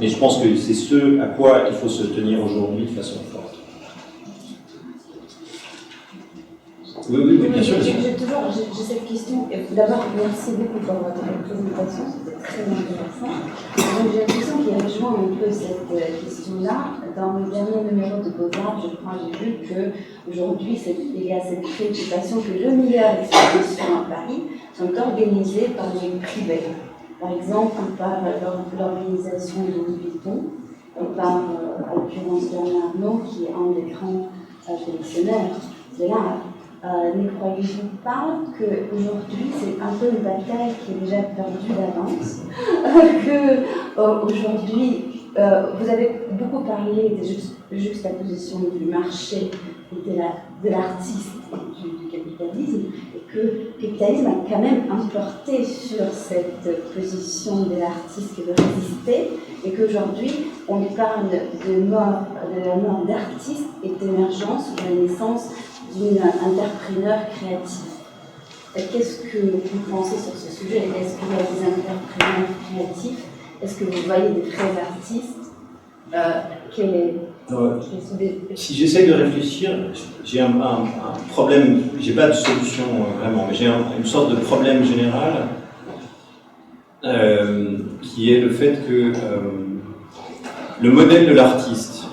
Mais je pense que c'est ce à quoi il faut se tenir aujourd'hui de façon forte. Oui, bien sûr. J'ai cette question. D'abord, merci beaucoup pour votre présentation, c'était très intéressant. Donc, j'ai l'impression qu'il rejoint un peu cette question-là. Dans le dernier numéro de Beaux-Arts, je crois, j'ai vu qu'aujourd'hui, il y a cette préoccupation que les meilleures expositions à Paris sont organisées par les privés. Par exemple, par l'organisation de Louis Vuitton, par, en l'occurrence, Bernard Arnault, qui est un des grands collectionneurs de l'art. Ne croyez-vous pas qu'aujourd'hui, c'est un peu une bataille qui est déjà perdue d'avance, qu'aujourd'hui, vous avez beaucoup parlé de juxtaposition du marché et de l'artiste et du capitalisme, et que le capitalisme a quand même importé sur cette position de l'artiste qui veut résister, et qu'aujourd'hui, on parle de la mort d'artistes et d'émergence, de la naissance d'un entrepreneur créatif. Qu'est-ce que vous pensez sur ce sujet? Est-ce qu'il y a des entrepreneurs créatifs? Est-ce que vous voyez des vrais artistes? Si j'essaie de réfléchir, j'ai un problème, j'ai pas de solution vraiment, mais j'ai une sorte de problème général qui est le fait que le modèle de l'artiste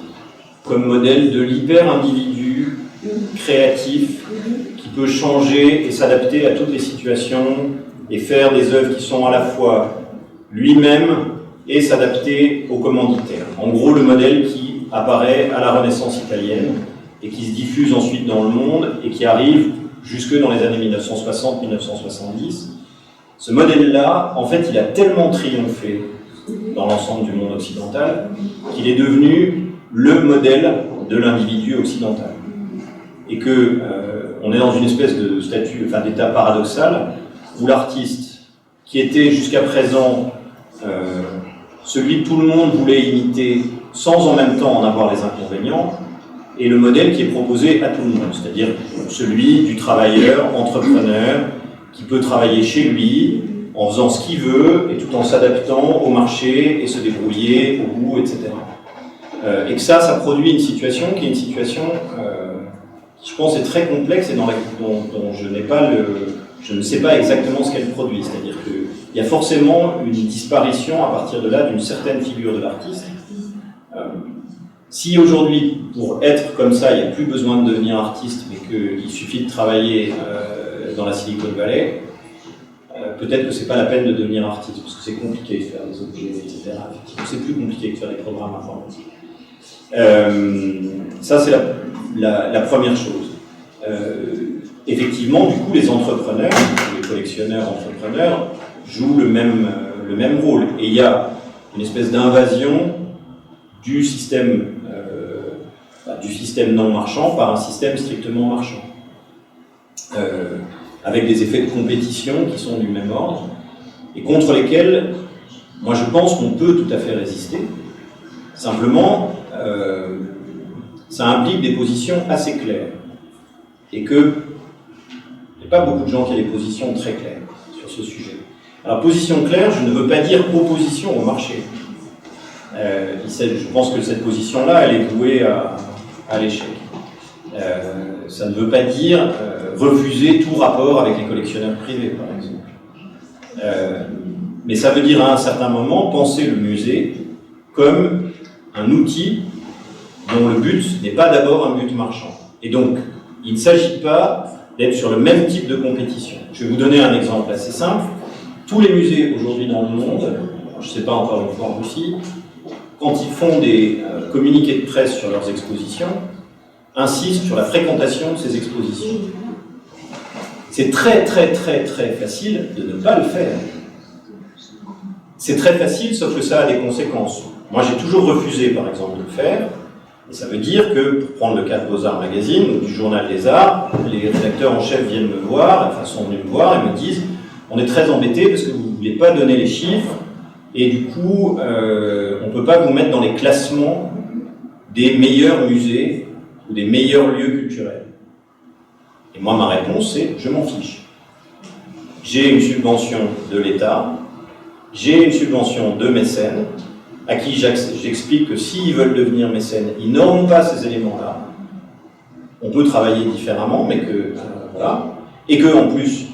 comme modèle de l'hyper-individu créatif qui peut changer et s'adapter à toutes les situations et faire des œuvres qui sont à la fois lui-même et s'adapter aux commanditaires. En gros, le modèle qui apparaît à la Renaissance italienne et qui se diffuse ensuite dans le monde et qui arrive jusque dans les années 1960-1970. Ce modèle-là, en fait, il a tellement triomphé dans l'ensemble du monde occidental qu'il est devenu le modèle de l'individu occidental. Et que on est dans une espèce de statut, enfin d'état paradoxal, où l'artiste, qui était jusqu'à présent celui que tout le monde voulait imiter, sans en même temps en avoir les inconvénients, est le modèle qui est proposé à tout le monde, c'est-à-dire celui du travailleur, entrepreneur, qui peut travailler chez lui, en faisant ce qu'il veut, et tout en s'adaptant au marché, et se débrouiller au goût, etc. Et que ça produit une situation qui est une situation qui, je pense, est très complexe et dont je ne sais pas exactement ce qu'elle produit. C'est-à-dire qu'il y a forcément une disparition à partir de là d'une certaine figure de l'artiste. Si aujourd'hui, pour être comme ça, il n'y a plus besoin de devenir artiste, mais qu'il suffit de travailler dans la Silicon Valley, peut-être que c'est pas la peine de devenir artiste, parce que c'est compliqué de faire des objets, etc. C'est plus compliqué que de faire des programmes informatiques. Ça, c'est la première chose. Effectivement, du coup, les entrepreneurs, les collectionneurs entrepreneurs, jouent le même rôle. Et il y a une espèce d'invasion du système non marchand par un système strictement marchand. Avec des effets de compétition qui sont du même ordre, et contre lesquels, moi je pense qu'on peut tout à fait résister. Simplement, ça implique des positions assez claires. Et que il n'y a pas beaucoup de gens qui ont des positions très claires sur ce sujet. Alors, position claire, je ne veux pas dire opposition au marché. Je pense que cette position-là, elle est vouée à l'échec. Ça ne veut pas dire refuser tout rapport avec les collectionneurs privés, par exemple. Mais ça veut dire à un certain moment penser le musée comme un outil dont le but n'est pas d'abord un but marchand. Et donc, il ne s'agit pas d'être sur le même type de compétition. Je vais vous donner un exemple assez simple. Tous les musées aujourd'hui dans le monde, je ne sais pas encore une fois en Russie, quand ils font des communiqués de presse sur leurs expositions, insistent sur la fréquentation de ces expositions. C'est très très très très facile de ne pas le faire. C'est très facile, sauf que ça a des conséquences. Moi, j'ai toujours refusé, par exemple, de le faire. Et ça veut dire que, pour prendre le cas de Beaux-Arts Magazine ou du Journal des Arts, les rédacteurs en chef viennent me voir, enfin sont venus me voir et me disent « On est très embêtés parce que vous ne voulez pas donner les chiffres et du coup, on ne peut pas vous mettre dans les classements des meilleurs musées ou des meilleurs lieux culturels. » Et moi, ma réponse, c'est « Je m'en fiche. J'ai une subvention de l'État, j'ai une subvention de mécènes, à qui j'explique que s'ils veulent devenir mécènes, ils n'auront pas ces éléments-là. On peut travailler différemment, mais que voilà. Et que en plus,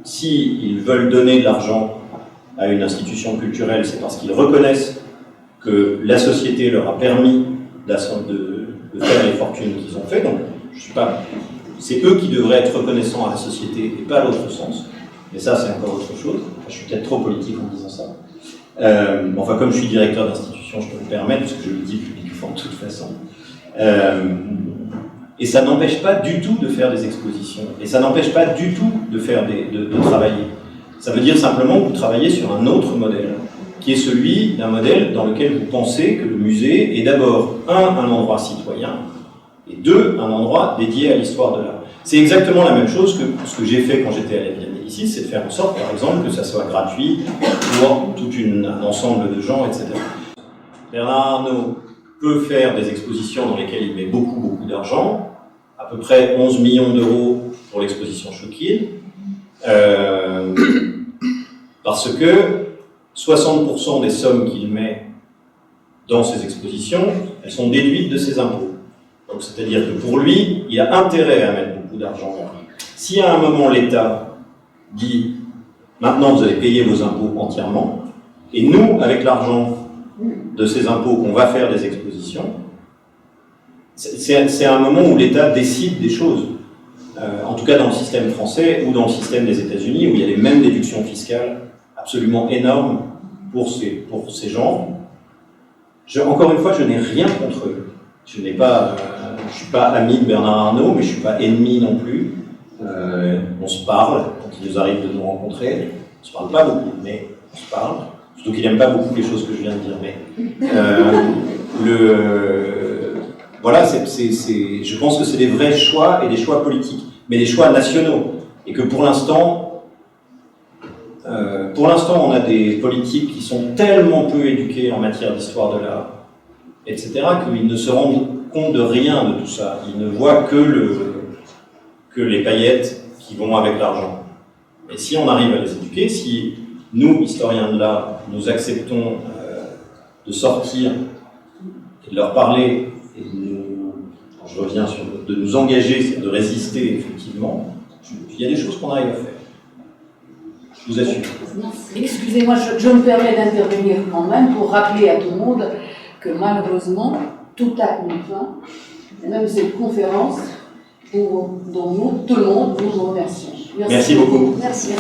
s'ils veulent donner de l'argent à une institution culturelle, c'est parce qu'ils reconnaissent que la société leur a permis de faire les fortunes qu'ils ont fait. Donc, je suis pas. C'est eux qui devraient être reconnaissants à la société et pas l'autre sens. Mais ça, c'est encore autre chose. Je suis peut-être trop politique en disant ça. Enfin, comme je suis directeur d'institution, je peux me permettre, parce que je le dis publiquement de toute façon. Et ça n'empêche pas du tout de faire des expositions. Et ça n'empêche pas du tout de travailler. Ça veut dire simplement que vous travaillez sur un autre modèle, qui est celui d'un modèle dans lequel vous pensez que le musée est d'abord, un endroit citoyen, et deux, un endroit dédié à l'histoire de l'art. C'est exactement la même chose que ce que j'ai fait quand j'étais à la Biennale ici, c'est de faire en sorte, par exemple, que ça soit gratuit pour tout un ensemble de gens, etc. Bernard Arnault peut faire des expositions dans lesquelles il met beaucoup, beaucoup d'argent, à peu près 11 millions d'euros pour l'exposition Chokil, parce que 60% des sommes qu'il met dans ses expositions, elles sont déduites de ses impôts. Donc, c'est-à-dire que pour lui, il a intérêt à mettre beaucoup d'argent. Si à un moment l'État dit « Maintenant, vous allez payer vos impôts entièrement, et nous, avec l'argent de ces impôts qu'on va faire des expositions », c'est un moment où l'État décide des choses. En tout cas dans le système français ou dans le système des États-Unis, où il y a les mêmes déductions fiscales absolument énormes pour ces gens. Encore une fois, je n'ai rien contre eux. Je ne suis pas ami de Bernard Arnault, mais je ne suis pas ennemi non plus. On se parle quand il nous arrive de nous rencontrer. On ne se parle pas beaucoup, mais on se parle. Surtout qu'il n'aime pas beaucoup les choses que je viens de dire. Mais voilà, je pense que c'est des vrais choix et des choix politiques. mais des choix nationaux. Et que pour l'instant, on a des politiques qui sont tellement peu éduqués en matière d'histoire de l'art, etc., qu'ils ne se rendent compte de rien de tout ça. Ils ne voient que les paillettes qui vont avec l'argent. Et si on arrive à les éduquer, si nous, historiens de l'art, nous acceptons de sortir et de leur parler, et je reviens sur de nous engager, de résister effectivement, il y a des choses qu'on arrive à faire. Je vous assure. Excusez-moi, je me permets d'intervenir quand même pour rappeler à tout le monde que malheureusement, tout a une fin, et même cette conférence dont nous, tout le monde, nous vous remercions. Merci beaucoup. Merci.